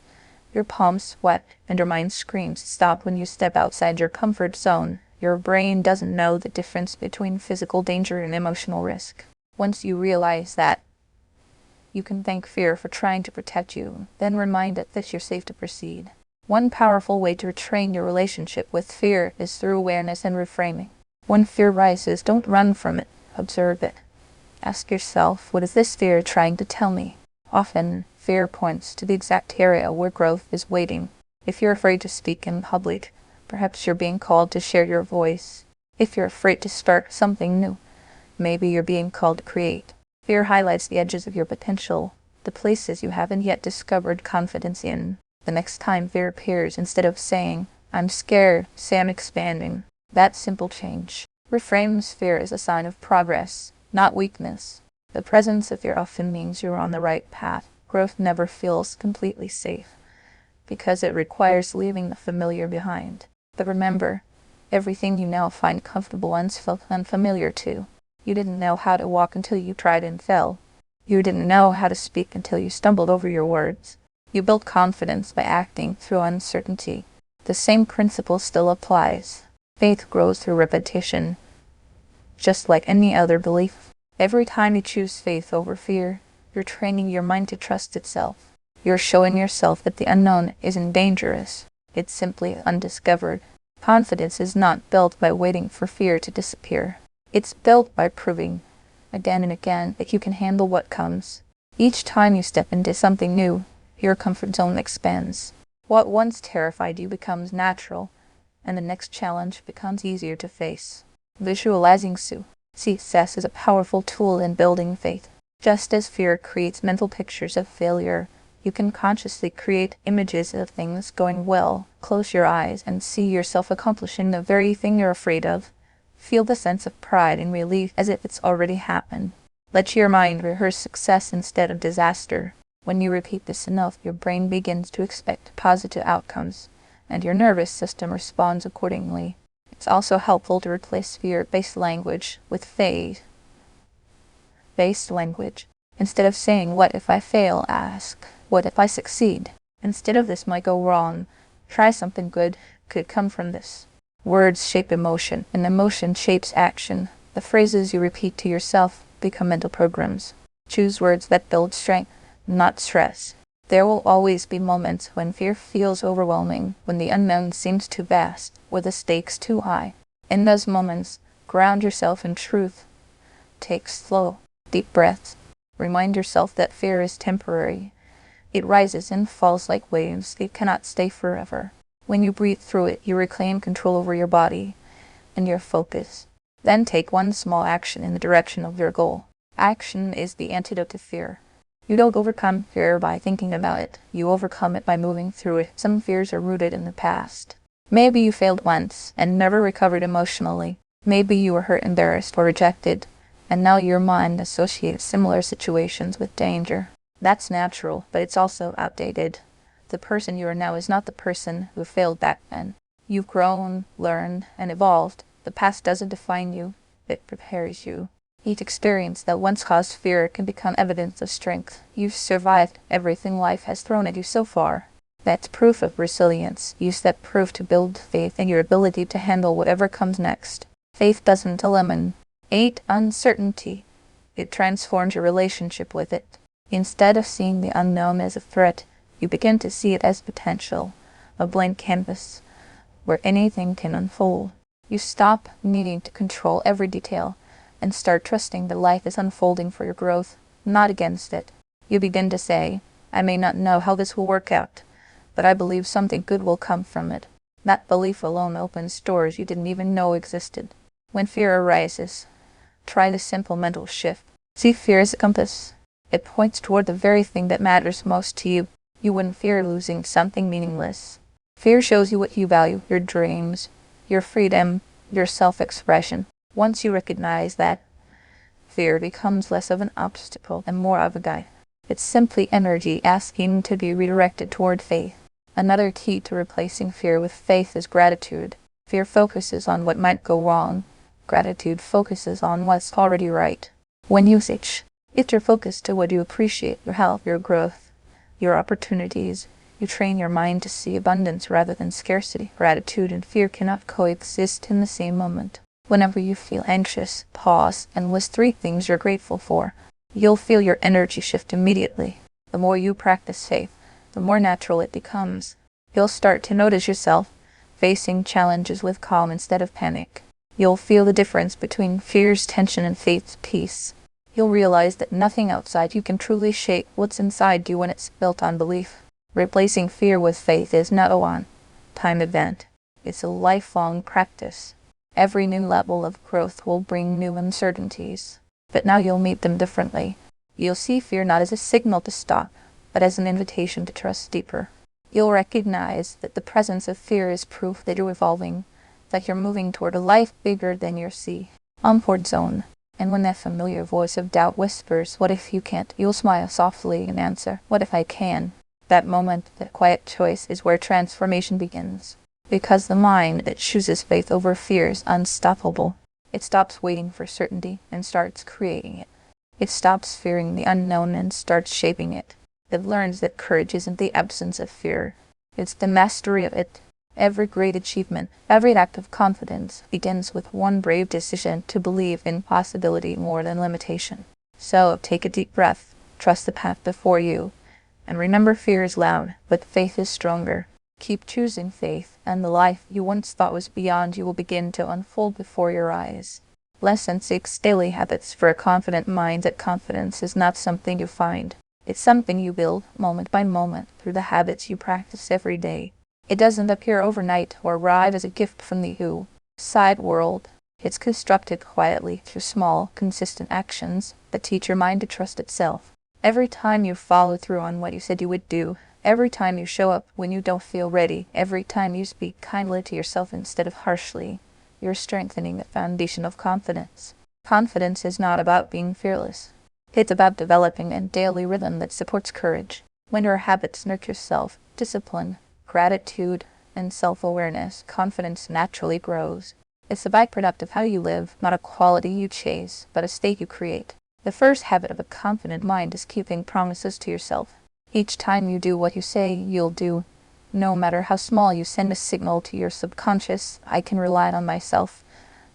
your palms sweat, and your mind screams. Stop when you step outside your comfort zone. Your brain doesn't know the difference between physical danger and emotional risk. Once you realize that, you can thank fear for trying to protect you, then remind it that you're safe to proceed. One powerful way to retrain your relationship with fear is through awareness and reframing. When fear rises, don't run from it. Observe it. Ask yourself, what is this fear trying to tell me? Often, fear points to the exact area where growth is waiting. If you're afraid to speak in public, perhaps you're being called to share your voice. If you're afraid to start something new, maybe you're being called to create. Fear highlights the edges of your potential, the places you haven't yet discovered confidence in. The next time fear appears, instead of saying, I'm scared, say I'm expanding. That simple change reframes fear as a sign of progress, not weakness. The presence of fear often means you're on the right path. Growth never feels completely safe, because it requires leaving the familiar behind. But remember, everything you now find comfortable once felt unfamiliar too. You didn't know how to walk until you tried and fell. You didn't know how to speak until you stumbled over your words. You built confidence by acting through uncertainty. The same principle still applies. Faith grows through repetition, just like any other belief. Every time you choose faith over fear, you're training your mind to trust itself. You're showing yourself that the unknown isn't dangerous. It's simply undiscovered. Confidence is not built by waiting for fear to disappear. It's built by proving, again and again, that you can handle what comes. Each time you step into something new, your comfort zone expands. What once terrified you becomes natural, and the next challenge becomes easier to face. Visualizing success is a powerful tool in building faith. Just as fear creates mental pictures of failure, you can consciously create images of things going well. Close your eyes and see yourself accomplishing the very thing you're afraid of. Feel the sense of pride and relief as if it's already happened. Let your mind rehearse success instead of disaster. When you repeat this enough, your brain begins to expect positive outcomes, and your nervous system responds accordingly. It's also helpful to replace fear-based language with faith-based language. Instead of saying, what if I fail, ask, what if I succeed? Instead of this might go wrong, try something good could come from this. Words shape emotion, and emotion shapes action. The phrases you repeat to yourself become mental programs. Choose words that build strength, not stress. There will always be moments when fear feels overwhelming, when the unknown seems too vast, or the stakes too high. In those moments, ground yourself in truth. Take slow, deep breaths. Remind yourself that fear is temporary. It rises and falls like waves. It cannot stay forever. When you breathe through it, you reclaim control over your body and your focus. Then take one small action in the direction of your goal. Action is the antidote to fear. You don't overcome fear by thinking about it. You overcome it by moving through it. Some fears are rooted in the past. Maybe you failed once and never recovered emotionally. Maybe you were hurt, embarrassed, or rejected, and now your mind associates similar situations with danger. That's natural, but it's also outdated. The person you are now is not the person who failed back then. You've grown, learned, and evolved. The past doesn't define you, it prepares you. Each experience that once caused fear can become evidence of strength. You've survived everything life has thrown at you so far. That's proof of resilience. Use that proof to build faith in your ability to handle whatever comes next. Faith doesn't eliminate uncertainty. It transforms your relationship with it. Instead of seeing the unknown as a threat, you begin to see it as potential, a blank canvas where anything can unfold. You stop needing to control every detail and start trusting that life is unfolding for your growth, not against it. You begin to say, I may not know how this will work out, but I believe something good will come from it. That belief alone opens doors you didn't even know existed. When fear arises, try the simple mental shift. See fear as a compass. It points toward the very thing that matters most to you. You wouldn't fear losing something meaningless. Fear shows you what you value, your dreams, your freedom, your self-expression. Once you recognize that, fear becomes less of an obstacle and more of a guide. It's simply energy asking to be redirected toward faith. Another key to replacing fear with faith is gratitude. Fear focuses on what might go wrong. Gratitude focuses on what's already right. When you switch your focus to what you appreciate, your health, your growth, your opportunities, you train your mind to see abundance rather than scarcity. Gratitude and fear cannot coexist in the same moment. Whenever you feel anxious, pause and list 3 things you're grateful for. You'll feel your energy shift immediately. The more you practice faith, the more natural it becomes. You'll start to notice yourself facing challenges with calm instead of panic. You'll feel the difference between fear's tension and faith's peace. You'll realize that nothing outside you can truly shape what's inside you when it's built on belief. Replacing fear with faith is not a one-time event. It's a lifelong practice. Every new level of growth will bring new uncertainties, but now you'll meet them differently. You'll see fear not as a signal to stop, but as an invitation to trust deeper. You'll recognize that the presence of fear is proof that you're evolving, that you're moving toward a life bigger than your comfort zone. And when that familiar voice of doubt whispers, what if you can't? You'll smile softly and answer, what if I can? That moment, that quiet choice, is where transformation begins. Because the mind that chooses faith over fear is unstoppable. It stops waiting for certainty and starts creating it. It stops fearing the unknown and starts shaping it. It learns that courage isn't the absence of fear. It's the mastery of it. Every great achievement, every act of confidence begins with one brave decision to believe in possibility more than limitation. So take a deep breath, trust the path before you, and remember fear is loud, but faith is stronger. Keep choosing faith, and the life you once thought was beyond you will begin to unfold before your eyes. Lesson 6: Daily Habits for a Confident Mind. That confidence is not something you find. It's something you build, moment by moment, through the habits you practice every day. It doesn't appear overnight or arrive as a gift from the outside world. It's constructed quietly through small, consistent actions that teach your mind to trust itself. Every time you follow through on what you said you would do, every time you show up when you don't feel ready, every time you speak kindly to yourself instead of harshly, you're strengthening the foundation of confidence. Confidence is not about being fearless. It's about developing a daily rhythm that supports courage. When your habits nurture self-discipline, gratitude, and self-awareness, confidence naturally grows. It's a byproduct of how you live, not a quality you chase, but a state you create. The first habit of a confident mind is keeping promises to yourself. Each time you do what you say you'll do, no matter how small, you send a signal to your subconscious, I can rely on myself.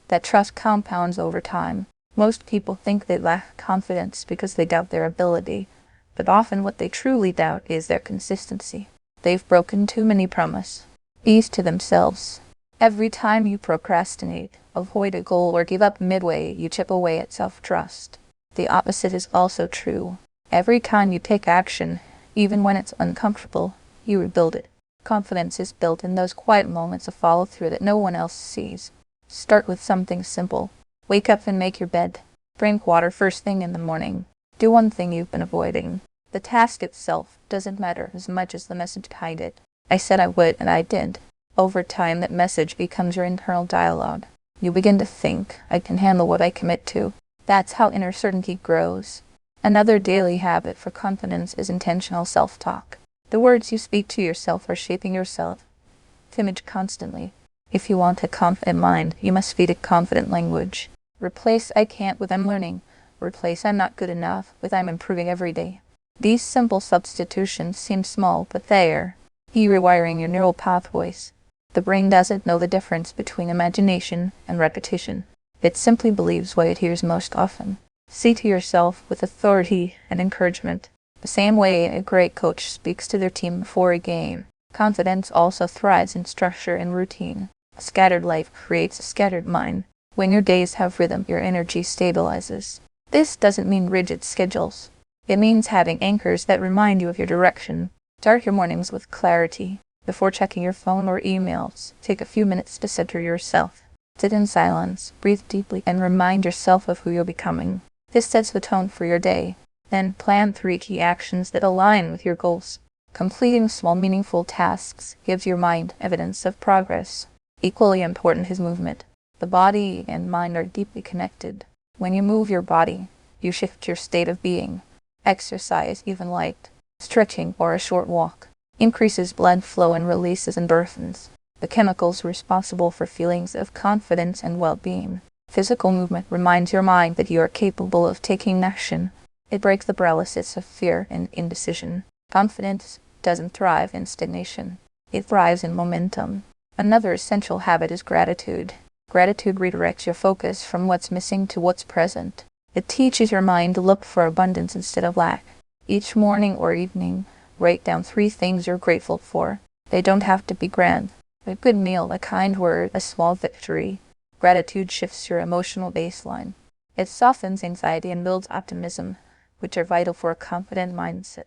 That trust compounds over time. Most people think they lack confidence because they doubt their ability, but often what they truly doubt is their consistency. They've broken too many promises to themselves. Every time you procrastinate, avoid a goal, or give up midway, you chip away at self-trust. The opposite is also true. Every time you take action, even when it's uncomfortable, you rebuild it. Confidence is built in those quiet moments of follow-through that no one else sees. Start with something simple. Wake up and make your bed. Drink water first thing in the morning. Do one thing you've been avoiding. The task itself doesn't matter as much as the message behind it. I said I would, and I did. Over time, that message becomes your internal dialogue. You begin to think, I can handle what I commit to. That's how inner certainty grows. Another daily habit for confidence is intentional self-talk. The words you speak to yourself are shaping your self-image constantly. If you want a confident mind, you must feed it confident language. Replace I can't with I'm learning. Replace I'm not good enough with I'm improving every day. These simple substitutions seem small, but they're rewiring your neural pathways. The brain doesn't know the difference between imagination and repetition. It simply believes what it hears most often. Say to yourself with authority and encouragement, the same way a great coach speaks to their team before a game. Confidence also thrives in structure and routine. A scattered life creates a scattered mind. When your days have rhythm, your energy stabilizes. This doesn't mean rigid schedules. It means having anchors that remind you of your direction. Start your mornings with clarity. Before checking your phone or emails, take a few minutes to center yourself. Sit in silence, breathe deeply, and remind yourself of who you're becoming. This sets the tone for your day. Then plan 3 key actions that align with your goals. Completing small, meaningful tasks gives your mind evidence of progress. Equally important is movement. The body and mind are deeply connected. When you move your body, you shift your state of being. Exercise, even light stretching or a short walk, increases blood flow and releases endorphins, the chemicals responsible for feelings of confidence and well-being. Physical movement reminds your mind that you are capable of taking action. It breaks the paralysis of fear and indecision. Confidence doesn't thrive in stagnation. It thrives in momentum. Another essential habit is gratitude. Gratitude redirects your focus from what's missing to what's present. It teaches your mind to look for abundance instead of lack. Each morning or evening, write down 3 things you're grateful for. They don't have to be grand. A good meal, a kind word, a small victory. Gratitude shifts your emotional baseline. It softens anxiety and builds optimism, which are vital for a confident mindset.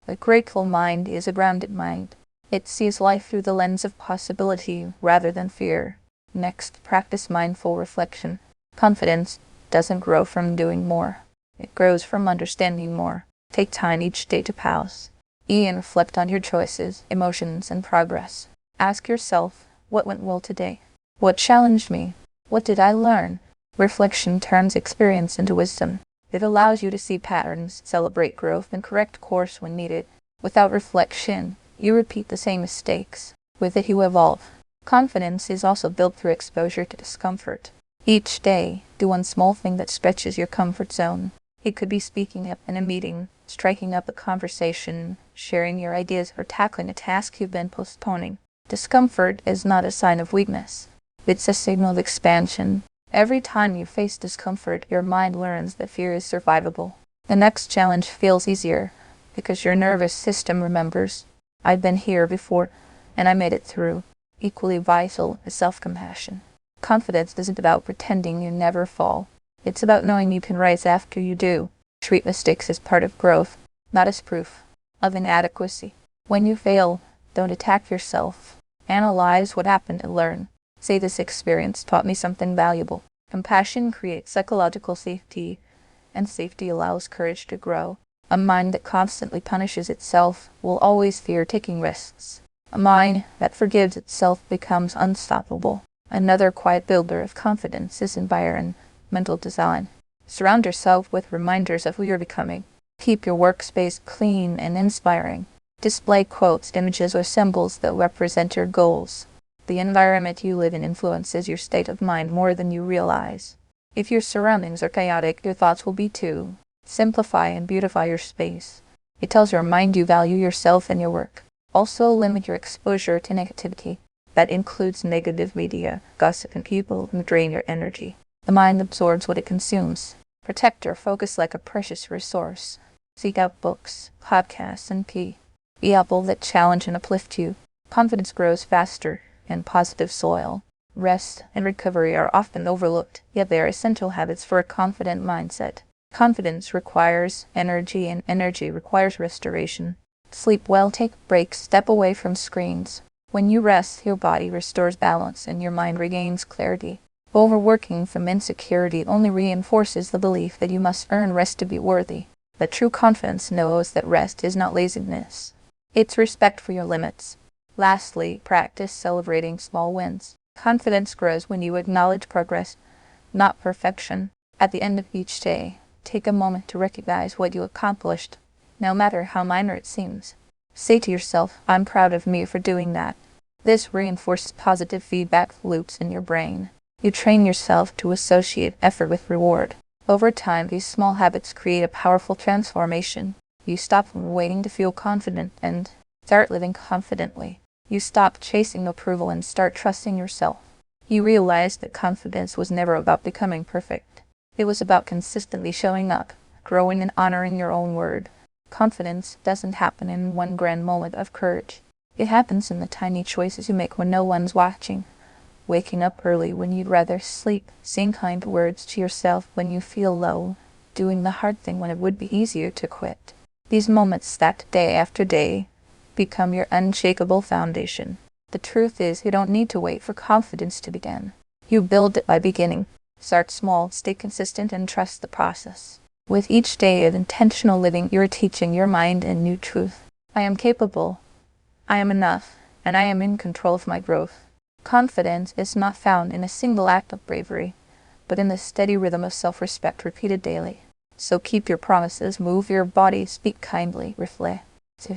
A grateful mind is a grounded mind. It sees life through the lens of possibility rather than fear. Next, practice mindful reflection. Confidence doesn't grow from doing more. It grows from understanding more. Take time each day to pause and reflect on your choices, emotions, and progress. Ask yourself, what went well today? What challenged me? What did I learn? Reflection turns experience into wisdom. It allows you to see patterns, celebrate growth, and correct course when needed. Without reflection, you repeat the same mistakes. With it, you evolve. Confidence is also built through exposure to discomfort. Each day, do one small thing that stretches your comfort zone. It could be speaking up in a meeting, striking up a conversation, sharing your ideas, or tackling a task you've been postponing. Discomfort is not a sign of weakness. It's a signal of expansion. Every time you face discomfort, your mind learns that fear is survivable. The next challenge feels easier because your nervous system remembers, I've been here before, and I made it through. Equally vital is self-compassion. Confidence isn't about pretending you never fall. It's about knowing you can rise after you do. Treat mistakes as part of growth, not as proof of inadequacy. When you fail, don't attack yourself. Analyze what happened and learn. Say, this experience taught me something valuable. Compassion creates psychological safety, and safety allows courage to grow. A mind that constantly punishes itself will always fear taking risks. A mind that forgives itself becomes unstoppable. Another quiet builder of confidence is environmental design. Surround yourself with reminders of who you're becoming. Keep your workspace clean and inspiring. Display quotes, images, or symbols that represent your goals. The environment you live in influences your state of mind more than you realize. If your surroundings are chaotic, your thoughts will be too. Simplify and beautify your space. It tells your mind you value yourself and your work. Also, limit your exposure to negativity. That includes negative media, gossip, and people who drain your energy. The mind absorbs what it consumes. Protect your focus like a precious resource. Seek out books, podcasts, and people that challenge and uplift you. Confidence grows faster in positive soil. Rest and recovery are often overlooked, yet they are essential habits for a confident mindset. Confidence requires energy, and energy requires restoration. Sleep well, take breaks, step away from screens. When you rest, your body restores balance and your mind regains clarity. Overworking from insecurity only reinforces the belief that you must earn rest to be worthy. But true confidence knows that rest is not laziness. It's respect for your limits. Lastly, practice celebrating small wins. Confidence grows when you acknowledge progress, not perfection. At the end of each day, take a moment to recognize what you accomplished, no matter how minor it seems. Say to yourself, "I'm proud of me for doing that." This reinforces positive feedback loops in your brain. You train yourself to associate effort with reward. Over time, these small habits create a powerful transformation. You stop waiting to feel confident and start living confidently. You stop chasing approval and start trusting yourself. You realize that confidence was never about becoming perfect. It was about consistently showing up, growing and honoring your own word. Confidence doesn't happen in one grand moment of courage. It happens in the tiny choices you make when no one's watching. Waking up early when you'd rather sleep, saying kind words to yourself when you feel low, doing the hard thing when it would be easier to quit. These moments stacked day after day become your unshakable foundation. The truth is, you don't need to wait for confidence to begin. You build it by beginning. Start small, stay consistent, and trust the process. With each day of intentional living, you're teaching your mind a new truth. I am capable, I am enough, and I am in control of my growth. Confidence is not found in a single act of bravery, but in the steady rhythm of self-respect repeated daily. So keep your promises, move your body, speak kindly, reflect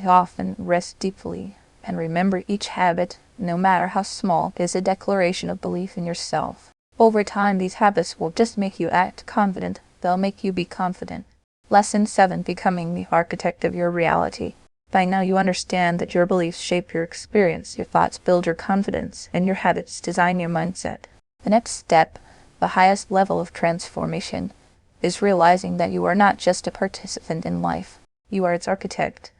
often, rest deeply, and remember each habit, no matter how small, is a declaration of belief in yourself. Over time, these habits will just make you act confident. They'll make you be confident. Lesson 7. Becoming the architect of your reality. By now you understand that your beliefs shape your experience, your thoughts build your confidence, and your habits design your mindset. The next step, the highest level of transformation, is realizing that you are not just a participant in life. You are its architect.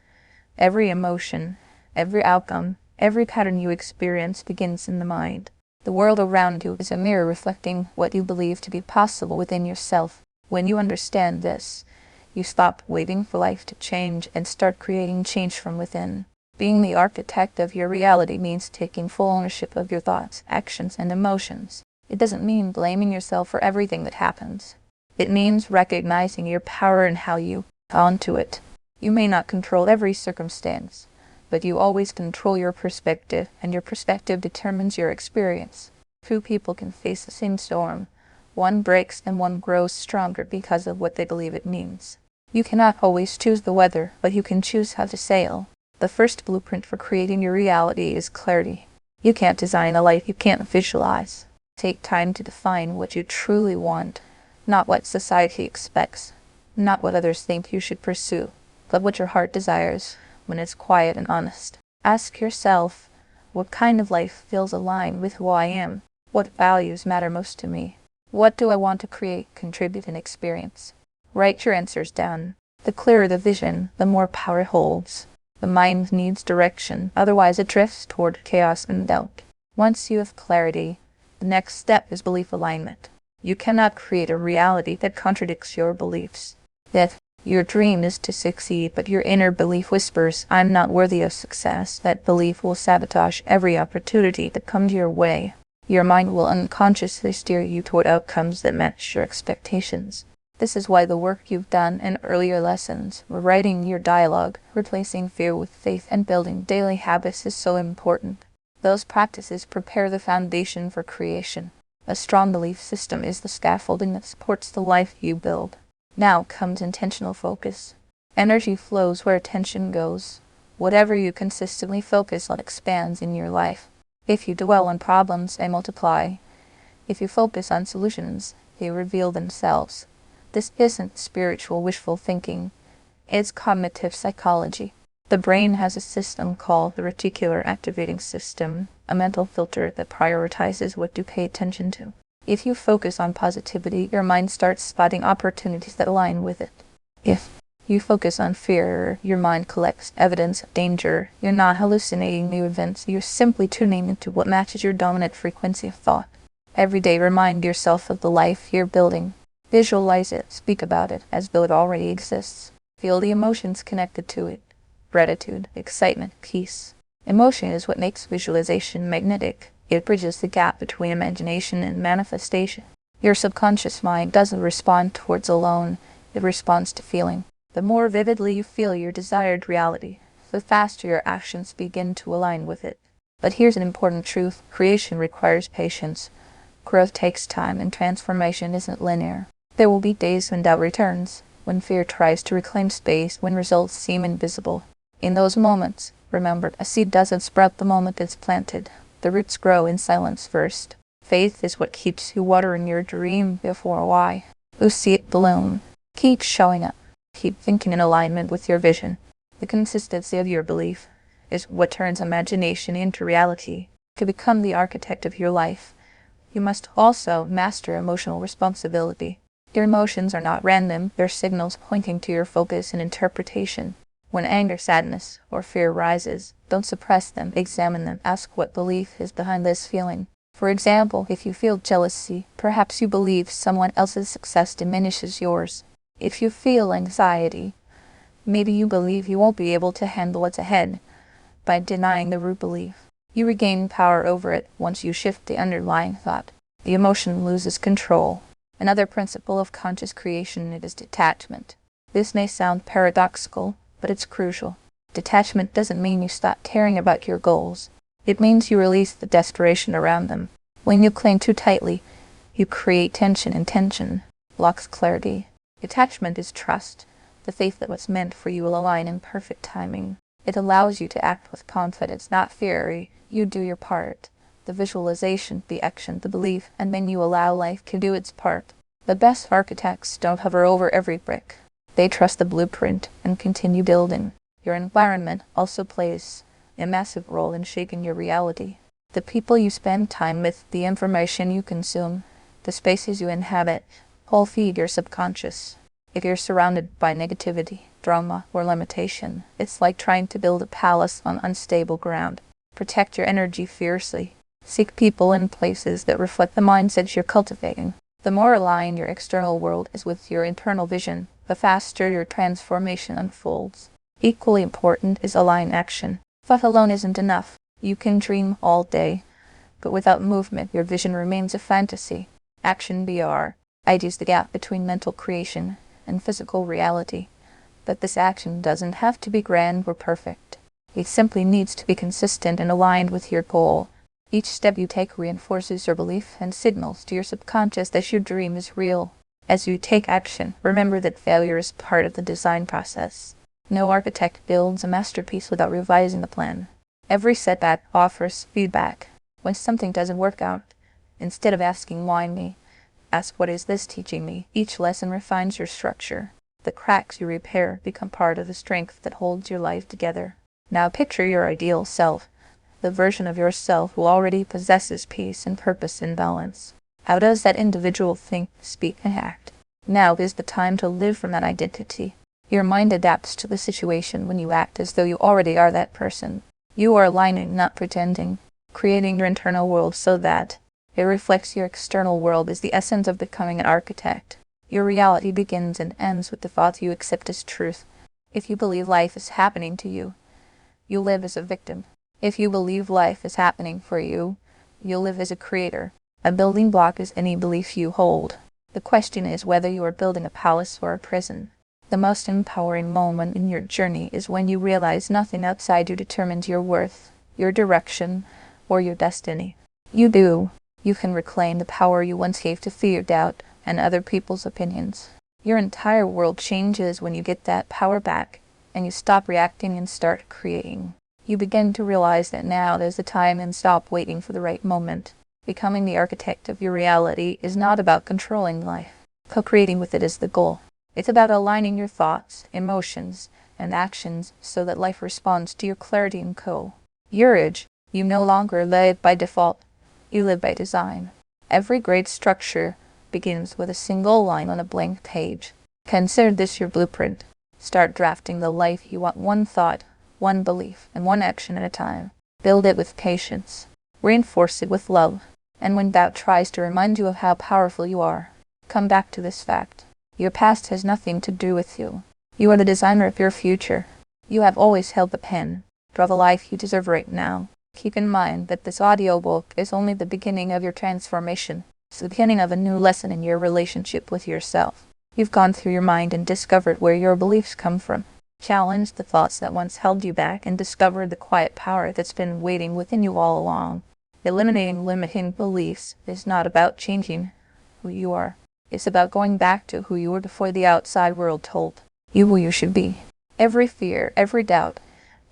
Every emotion, every outcome, every pattern you experience begins in the mind. The world around you is a mirror reflecting what you believe to be possible within yourself. When you understand this, you stop waiting for life to change and start creating change from within. Being the architect of your reality means taking full ownership of your thoughts, actions, and emotions. It doesn't mean blaming yourself for everything that happens. It means recognizing your power and how you respond to it. You may not control every circumstance, but you always control your perspective, and your perspective determines your experience. Two people can face the same storm. One breaks and one grows stronger because of what they believe it means. You cannot always choose the weather, but you can choose how to sail. The first blueprint for creating your reality is clarity. You can't design a life you can't visualize. Take time to define what you truly want, not what society expects, not what others think you should pursue, but what your heart desires when it's quiet and honest. Ask yourself, what kind of life feels aligned with who I am? What values matter most to me? What do I want to create, contribute, and experience? Write your answers down. The clearer the vision, the more power it holds. The mind needs direction, otherwise it drifts toward chaos and doubt. Once you have clarity, the next step is belief alignment. You cannot create a reality that contradicts your beliefs. If your dream is to succeed, but your inner belief whispers, "I'm not worthy of success," that belief will sabotage every opportunity that comes your way. Your mind will unconsciously steer you toward outcomes that match your expectations. This is why the work you've done in earlier lessons, rewriting your dialogue, replacing fear with faith, and building daily habits is so important. Those practices prepare the foundation for creation. A strong belief system is the scaffolding that supports the life you build. Now comes intentional focus. Energy flows where attention goes. Whatever you consistently focus on expands in your life. If you dwell on problems, they multiply. If you focus on solutions, they reveal themselves. This isn't spiritual wishful thinking. It's cognitive psychology. The brain has a system called the reticular activating system, a mental filter that prioritizes what to pay attention to. If you focus on positivity, your mind starts spotting opportunities that align with it. If you focus on fear, your mind collects evidence of danger. You're not hallucinating new events, you're simply tuning into what matches your dominant frequency of thought. Every day remind yourself of the life you're building. Visualize it, speak about it, as though it already exists. Feel the emotions connected to it. Gratitude, excitement, peace. Emotion is what makes visualization magnetic. It bridges the gap between imagination and manifestation. Your subconscious mind doesn't respond to words alone, it responds to feeling. The more vividly you feel your desired reality, the faster your actions begin to align with it. But here's an important truth: creation requires patience. Growth takes time, and transformation isn't linear. There will be days when doubt returns, when fear tries to reclaim space, when results seem invisible. In those moments, remember, a seed doesn't sprout the moment it's planted. The roots grow in silence first. Faith is what keeps you watering your dream before why. You see it bloom. Keep showing up. Keep thinking in alignment with your vision. The consistency of your belief is what turns imagination into reality. To become the architect of your life, you must also master emotional responsibility. Your emotions are not random, they're signals pointing to your focus and interpretation. When anger, sadness, or fear rises, don't suppress them, examine them. Ask what belief is behind this feeling. For example, if you feel jealousy, perhaps you believe someone else's success diminishes yours. If you feel anxiety, maybe you believe you won't be able to handle what's ahead. By denying the root belief, you regain power over it. Once you shift the underlying thought, the emotion loses control. Another principle of conscious creation is detachment. This may sound paradoxical, but it's crucial. Detachment doesn't mean you stop caring about your goals. It means you release the desperation around them. When you cling too tightly, you create tension, and tension blocks clarity. Detachment is trust, the faith that what's meant for you will align in perfect timing. It allows you to act with confidence, not fear. You do your part. The visualization, the action, the belief, and then you allow life to do its part. The best architects don't hover over every brick. They trust the blueprint and continue building. Your environment also plays a massive role in shaping your reality. The people you spend time with, the information you consume, the spaces you inhabit, all feed your subconscious. If you're surrounded by negativity, drama, or limitation, it's like trying to build a palace on unstable ground. Protect your energy fiercely. Seek people and places that reflect the mindsets you're cultivating. The more aligned your external world is with your internal vision, the faster your transformation unfolds. Equally important is aligned action. Thought alone isn't enough. You can dream all day, but without movement, your vision remains a fantasy. Action BR. Ideas the gap between mental creation and physical reality. But this action doesn't have to be grand or perfect. It simply needs to be consistent and aligned with your goal. Each step you take reinforces your belief and signals to your subconscious that your dream is real. As you take action, remember that failure is part of the design process. No architect builds a masterpiece without revising the plan. Every setback offers feedback. When something doesn't work out, instead of asking why me, ask what is this teaching me. Each lesson refines your structure. The cracks you repair become part of the strength that holds your life together. Now picture your ideal self, the version of yourself who already possesses peace and purpose and balance. How does that individual think, speak, and act? Now is the time to live from that identity. Your mind adapts to the situation when you act as though you already are that person. You are aligning, not pretending, creating your internal world so that it reflects your external world is the essence of becoming an architect. Your reality begins and ends with the thoughts you accept as truth. If you believe life is happening to you, you live as a victim. If you believe life is happening for you, you'll live as a creator. A building block is any belief you hold. The question is whether you are building a palace or a prison. The most empowering moment in your journey is when you realize nothing outside you determines your worth, your direction, or your destiny. You do. You can reclaim the power you once gave to fear, doubt, and other people's opinions. Your entire world changes when you get that power back, and you stop reacting and start creating. You begin to realize that now is the time and stop waiting for the right moment. Becoming the architect of your reality is not about controlling life. Co-creating with it is the goal. It's about aligning your thoughts, emotions, and actions so that life responds to your clarity and courage. You no longer live by default. You live by design. Every great structure begins with a single line on a blank page. Consider this your blueprint. Start drafting the life you want, one thought, one belief, and one action at a time. Build it with patience. Reinforce it with love. And when doubt tries to remind you of how powerful you are, come back to this fact. Your past has nothing to do with you. You are the designer of your future. You have always held the pen. Draw the life you deserve right now. Keep in mind that this audiobook is only the beginning of your transformation. It's the beginning of a new lesson in your relationship with yourself. You've gone through your mind and discovered where your beliefs come from. Challenged the thoughts that once held you back and discovered the quiet power that's been waiting within you all along. Eliminating limiting beliefs is not about changing who you are. It's about going back to who you were before the outside world told you who you should be. Every fear, every doubt,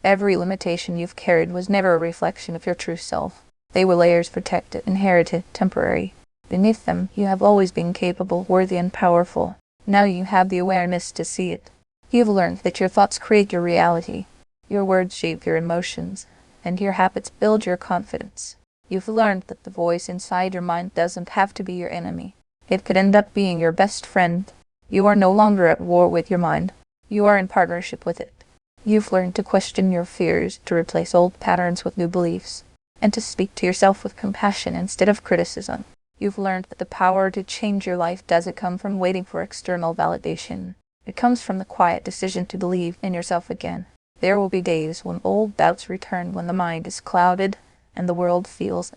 every limitation you've carried was never a reflection of your true self. They were layers protected, inherited, temporary. Beneath them, you have always been capable, worthy, and powerful. Now you have the awareness to see it. You've learned that your thoughts create your reality. Your words shape your emotions, and your habits build your confidence. You've learned that the voice inside your mind doesn't have to be your enemy. It could end up being your best friend. You are no longer at war with your mind. You are in partnership with it. You've learned to question your fears, to replace old patterns with new beliefs, and to speak to yourself with compassion instead of criticism. You've learned that the power to change your life doesn't come from waiting for external validation. It comes from the quiet decision to believe in yourself again. There will be days when old doubts return, when the mind is clouded and the world feels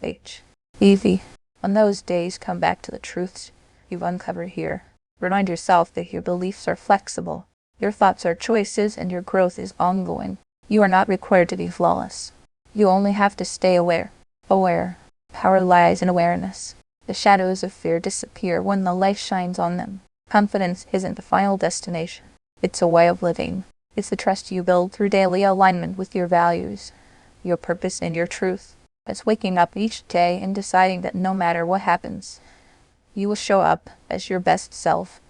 heavy. On those days, come back to the truths you've uncovered here. Remind yourself that your beliefs are flexible. Your thoughts are choices, and your growth is ongoing. You are not required to be flawless. You only have to stay aware. Aware. Power lies in awareness. The shadows of fear disappear when the light shines on them. Confidence isn't the final destination. It's a way of living. It's the trust you build through daily alignment with your values, your purpose, and your truth. It's waking up each day and deciding that no matter what happens, you will show up as your best self,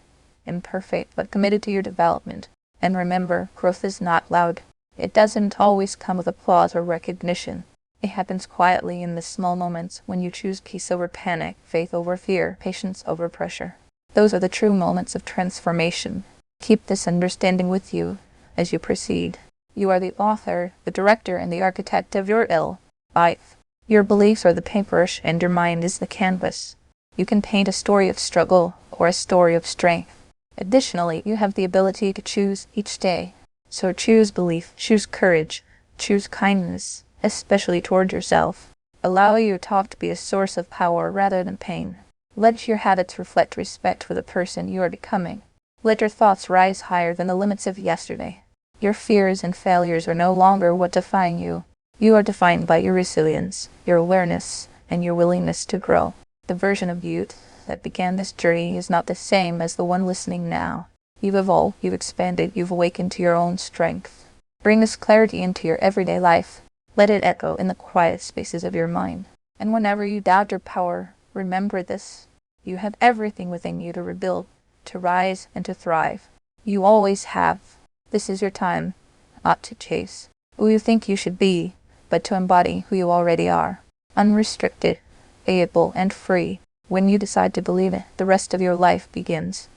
imperfect but committed to your development. And remember, growth is not loud. It doesn't always come with applause or recognition. It happens quietly in the small moments when you choose peace over panic, faith over fear, patience over pressure. Those are the true moments of transformation. Keep this understanding with you as you proceed. You are the author, the director, and the architect of your life. Your beliefs are the paintbrush and your mind is the canvas. You can paint a story of struggle or a story of strength. Additionally, you have the ability to choose each day. So choose belief, choose courage, choose kindness, especially toward yourself. Allow your talk to be a source of power rather than pain. Let your habits reflect respect for the person you are becoming. Let your thoughts rise higher than the limits of yesterday. Your fears and failures are no longer what define you. You are defined by your resilience, your awareness, and your willingness to grow. The version of you that began this journey is not the same as the one listening now. You've evolved, you've expanded, you've awakened to your own strength. Bring this clarity into your everyday life. Let it echo in the quiet spaces of your mind. And whenever you doubt your power, remember this. You have everything within you to rebuild, to rise, and to thrive. You always have. This is your time, not to chase who you think you should be, but to embody who you already are. Unrestricted, able, and free. When you decide to believe it, the rest of your life begins.